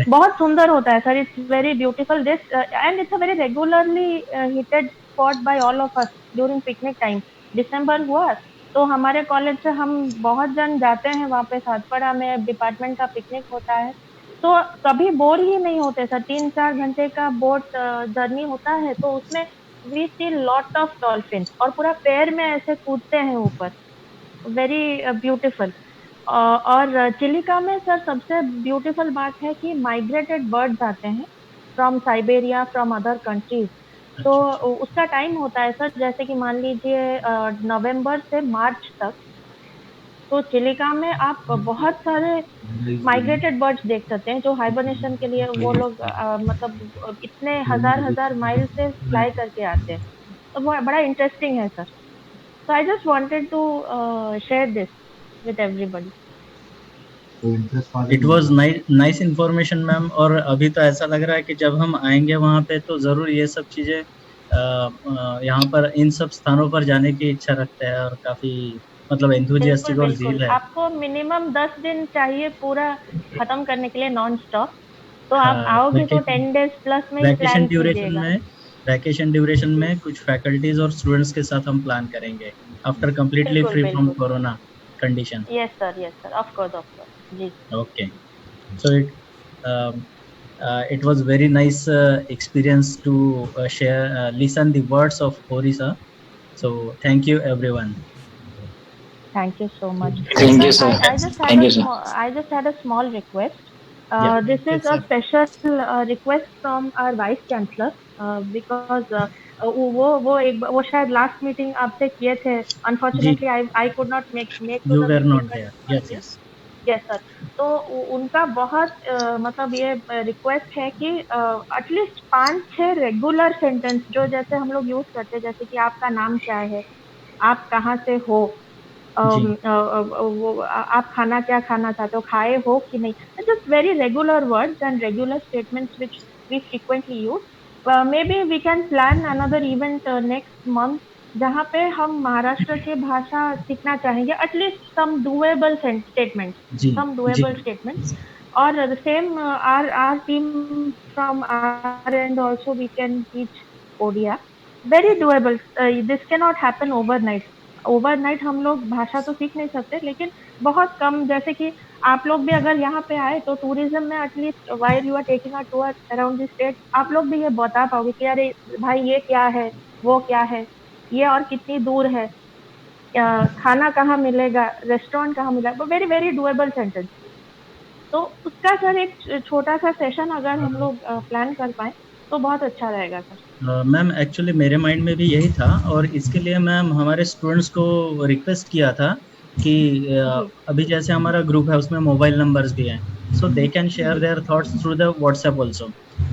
बहुत सुंदर होता है sir, it's very beautiful this and it's a very regularly hitted spot by all of us during picnic time. दिसंबर हुआ तो हमारे कॉलेज से हम बहुत जन जाते हैं वहाँ पे, सातपड़ा में डिपार्टमेंट का पिकनिक होता है, तो कभी बोर ही नहीं होते सर। 3-4 घंटे का बोट जर्नी होता है, तो उसमें we see lot of dolphin और पूरा पैर में ऐसे कूदते हैं ऊपर। Very beautiful. और चिलिका में सर सबसे ब्यूटीफुल बात है कि माइग्रेटेड बर्ड्स आते हैं from Siberia, from other countries. तो उसका टाइम होता है सर, जैसे कि मान लीजिए नवंबर से मार्च तक। तो चिलिका में आप बहुत सारे माइग्रेटेड बर्ड्स देख सकते हैं जो हाइबरनेशन के लिए वो लोग मतलब इतने हजार माइल से फ्लाई करके आते हैं। तो वो बड़ा इंटरेस्टिंग है sir. So I just wanted to share this with everybody.
It was nice information ma'am. और अभी तो ऐसा लग रहा है कि जब हम आएंगे वहाँ पे तो ज़रूर ये सब चीज़ें यहाँ पर इन सब स्थानों पर जाने की इच्छा रखते हैं और काफ़ी मतलब एंथुजियास्टिक और ज़ील है।
आपको मिनिमम 10 दिन चाहिए पूरा खत्म करने के लिए नॉन स्टॉप। तो आप आओगे तो 10 डेज प्लस में प्लान कीजिएगा।
वैकेशन ड्यूरेशन में कुछ फैकल्टीज और स्टूडेंट्स के साथ हम प्लान करेंगे after completely free from corona condition.
Yes sir, of course ji.
Okay, so it was very nice experience to listen the words of Orissa. So thank you everyone.
Thank you so much.
Thank you, sir.
I just had a small request. This is a special request from our vice chancellor because वो शायद last meeting आपसे किए थे। Unfortunately I could not make
You were not there. Yes.
Yes sir. तो उनका बहुत मतलब ये रिक्वेस्ट है कि एटलीस्ट 5-6 रेगुलर सेंटेंस जो जैसे हम लोग यूज करते हैं, जैसे कि आपका नाम क्या है, आप कहाँ से हो, वो आप खाना क्या खाना चाहते हो, खाए हो कि नहीं, just very regular words and regular statements which we frequently use. maybe we can plan another event next month जहाँ पे हम महाराष्ट्र की भाषा सीखना चाहेंगे, एटलीस्ट सम डूएबल स्टेटमेंट्स। और the same our team from our end also we can teach Odia, very doable. This can not happen overnight हम लोग भाषा तो सीख नहीं सकते, लेकिन बहुत कम, जैसे कि आप लोग भी अगर यहाँ पे आए तो टूरिज्म में at least while you are taking a tour around the state आप लोग भी ये बता पाओगे कि अरे भाई ये क्या है, वो क्या है, ये और कितनी दूर है, खाना कहाँ मिलेगा, रेस्टोरेंट कहाँ मिलेगा, वेरी वेरी डूएबल सेंटेंस। तो उसका सर एक छोटा सा सेशन अगर हम लोग प्लान कर पाए तो बहुत अच्छा रहेगा सर।
मैम एक्चुअली मेरे माइंड में भी यही था और इसके लिए मैम हमारे स्टूडेंट्स को रिक्वेस्ट किया था कि अभी जैसे हमारा ग्रुप है उसमें मोबाइल नंबर्स भी हैं, so they can share their thoughts through the WhatsApp also.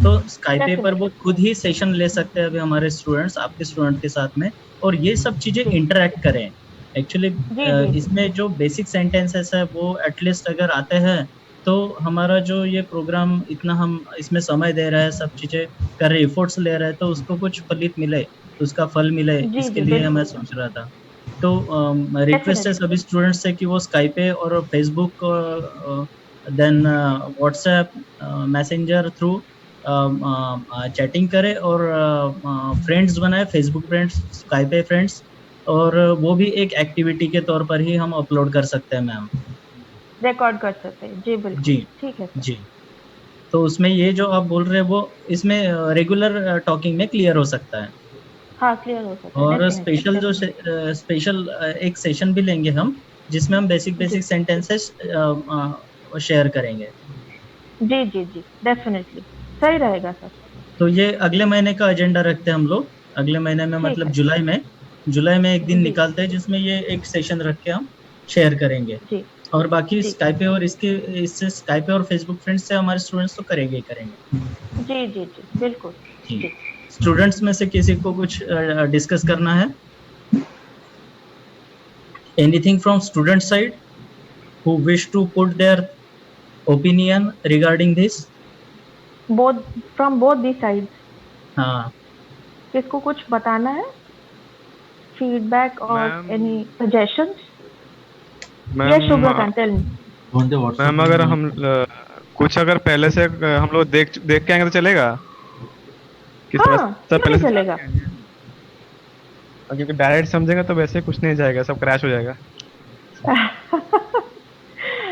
तो स्काइप पर वो खुद ही सेशन ले सकते हैं अभी हमारे स्टूडेंट्स आपके स्टूडेंट के साथ में, और ये सब चीज़ें इंटरेक्ट करें। एक्चुअली इसमें जो बेसिक सेंटेंसेस है वो एटलीस्ट अगर आते हैं तो हमारा जो ये प्रोग्राम इतना हम इसमें समय दे रहे हैं, सब चीज़ें कर रहे, एफर्ट्स ले रहे हैं, तो उसको कुछ फलित मिले, उसका फल मिले, इसके लिए मैं सोच रहा था। तो रिक्वेस्ट है सभी स्टूडेंट्स से कि वो स्काइपे और Facebook then WhatsApp Messenger through chatting करे और फ्रेंड्स बनाए, फेसबुक फ्रेंड्स, स्काइपे फ्रेंड्स, और वो भी एक एक्टिविटी के तौर पर ही हम अपलोड कर सकते हैं मैम,
रिकॉर्ड कर सकते हैं। जी बिल्कुल, ठीक है
जी। तो उसमें ये जो आप बोल रहे हैं वो इसमें रेगुलर टॉकिंग में क्लियर हो सकता है।
हाँ, क्लियर हो सकता है।
और स्पेशल जो स्पेशल एक सेशन भी लेंगे हम जिसमें हम बेसिक सेंटेंसेस शेयर करेंगे।
जी जी जी, डेफिनेटली सही रहेगा सर।
तो ये अगले महीने का एजेंडा रखते हैं हम लोग, अगले महीने में मतलब जुलाई में एक दिन निकालते हैं जिसमें ये एक सेशन रख के हम शेयर करेंगे। और बाकी स्काइपे और इससे स्काइपे और फेसबुक फ्रेंड्स से हमारे स्टूडेंट्स तो करेंगे ही करेंगे।
जी जी जी बिल्कुल।
स्टूडेंट्स में से किसी को कुछ डिस्कस करना है? Anything from student side who wish to put their opinion regarding this?
From both the sides.
हाँ,
किसको कुछ बताना है, फीडबैक और एनी सजेशंस?
मैम अगर हम कुछ अगर पहले से हम लोग देख के आएंगे तो चलेगा?
सब पहले से चलेगा,
क्योंकि डायरेक्ट समझेगा तो वैसे कुछ नहीं जाएगा, सब क्रैश हो जाएगा।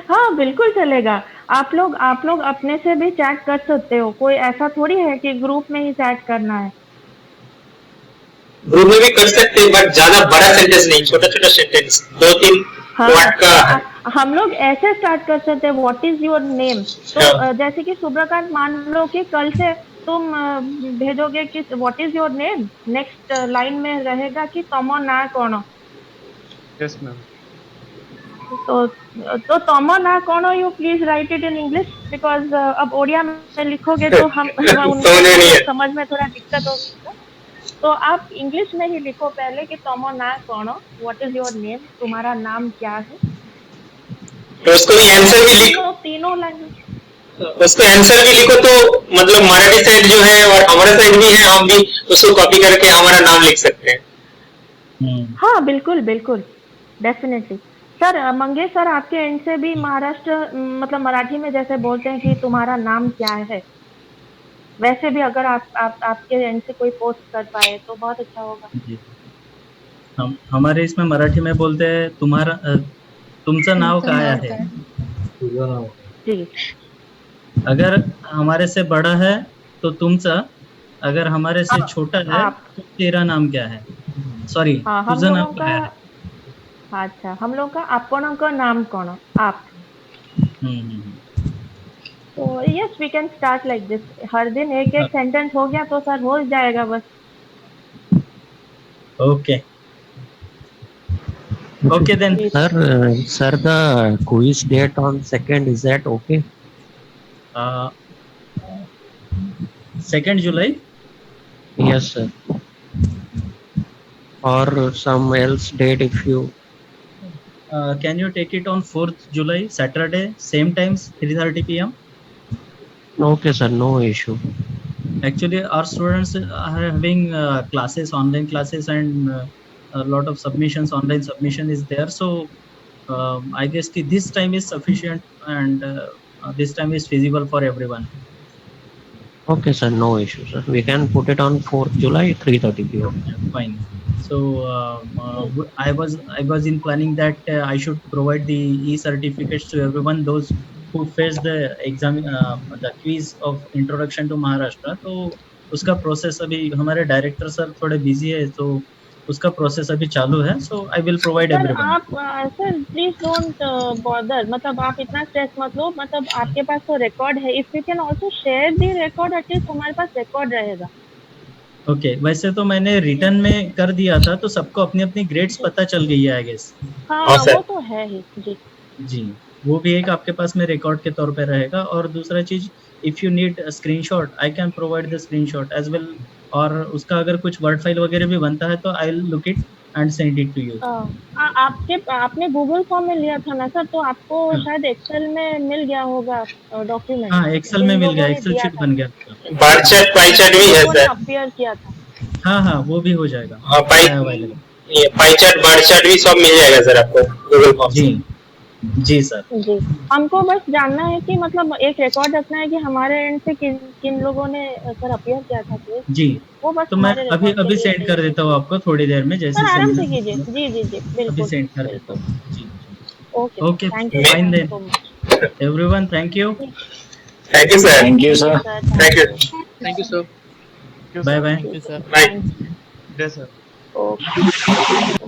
हाँ बिल्कुल चलेगा। आप लोग अपने से भी चैट कर सकते हो, कोई ऐसा थोड़ी है कि ग्रुप में ही चैट करना है।
ग्रुप में भी कर सकते हैं बट ज्यादा बड़ा सेंटेंस नहीं, छोटा छोटा सेंटेंस, 2-3
हाँ
What का
हम लोग ऐसे स्टार्ट कर सकते हैं, व्हाट इज योर नेम। तो जैसे कि सुब्रकांत, मान लो कि कल से तुम भेजोगे कि what is your name, next line में रहेगा कि तमो ना कौन।
Yes ma'am.
तो तमो ना कौन, you please right it in English, because अब ओडिया में लिखोगे तो हम उनको समझ में थोड़ा दिक्कत होगी। तो आप इंग्लिश में ही लिखो पहले कि तमो ना कौन, व्हाट इज योर नेम, तुम्हारा नाम क्या है।
तो उसको भी आंसर भी लिखो,
तीनों लाइन
उसको आंसर भी लिखो, तो मतलब मराठी साइड जो है और हमारा साइड भी है, हम भी उसको कॉपी करके हमारा नाम लिख सकते हैं।
हाँ बिल्कुल बिल्कुल, डेफिनेटली। सर मंगेश सर, आपके एंड से भी महाराष्ट्र मतलब मराठी में जैसे बोलते हैं कि तुम्हारा नाम क्या है, वैसे भी अगर आपके एंड से कोई पोस्ट कर पाए तो बहुत अच्छा होगा।
हमारे इसमें मराठी में बोलते हैं तुम्हारा तुमचं नाव काय आहे।
जी।
अगर हमारे से बड़ा है तो तुमचा, अगर हमारे से छोटा है तो तेरा नाम क्या है, सॉरी तुझं नाम काय आहे।
अच्छा, हम लोग का आपन का नाम कौन, आप। तो yes, we can start like this, हर दिन एक एक सेंटेंस हो गया तो सर हो जाएगा बस।
Okay okay then
Sir, the quiz date on 2nd, is that okay?
2nd July?
Yes, sir. Or some else date if you
can you take it on 4th July, Saturday, same times, 3:30 p.m.
Okay sir, no issue.
Actually our students are having classes, online classes, and a lot of submissions, online submission is there, so I guess this time is sufficient, and this time is feasible for everyone.
Okay sir, no issue sir, we can put it on 4th July 3:30 p.m.
Fine. So I was in planning that I should provide the e-certificates to everyone, those who faced the exam, the quiz of introduction to Maharashtra. तो उसका process अभी हमारे director sir थोड़े busy है, तो उसका process अभी चालू है, सो आई विल प्रोवाइड एवरीवन।
आप सर प्लीज डोंट बॉदर, मतलब आप इतना स्ट्रेस मत लो, मतलब आपके पास तो रिकॉर्ड है, if you can also share the record, at least हमारे पास रिकॉर्ड रहेगा।
ओके वैसे तो मैंने रिटर्न में कर दिया था, तो सबको अपनी अपनी ग्रेड्स पता चल गई है आई गेस।
हाँ वो तो है ही
जी, वो भी एक आपके पास में रिकॉर्ड के तौर पे रहेगा। और दूसरा चीज, if you need screenshot I can provide the screenshot as well, और उसका अगर कुछ वर्ड फाइल वगैरह भी बनता है तो I will look it and send it to you.
आपने गूगल फॉर्म में लिया था ना सर, तो आपको शायद एक्सेल में मिल गया होगा डॉक्यूमेंट।
हाँ एक्सेल में मिल गया, एक्सेल शीट बन गया,
बार चार्ट पाई चार्ट भी है सर,
अपीयर किया था।
हाँ वो भी हो जाएगा।
हाँ पाई चार्ट बार चार्ट भी सब मिल जाएगा सर आपको गूगल फॉर्म।
जी सर।
जी, हमको बस जानना है कि मतलब एक रिकॉर्ड रखना है कि हमारे एंड से किन लोगों ने सर अपीयर किया था
जी,
वो बस।
तो मैं अभी सेंड कर देता हूँ आपको थोड़ी देर में, जैसे
आराम से कीजिए। जी जी जी बिल्कुल,
अभी सेंड कर देता हूँ। जी
okay,
fine then everyone, thank you
sir. Thank you sir.
Thank you sir.
Bye bye.
Bye sir.
Okay.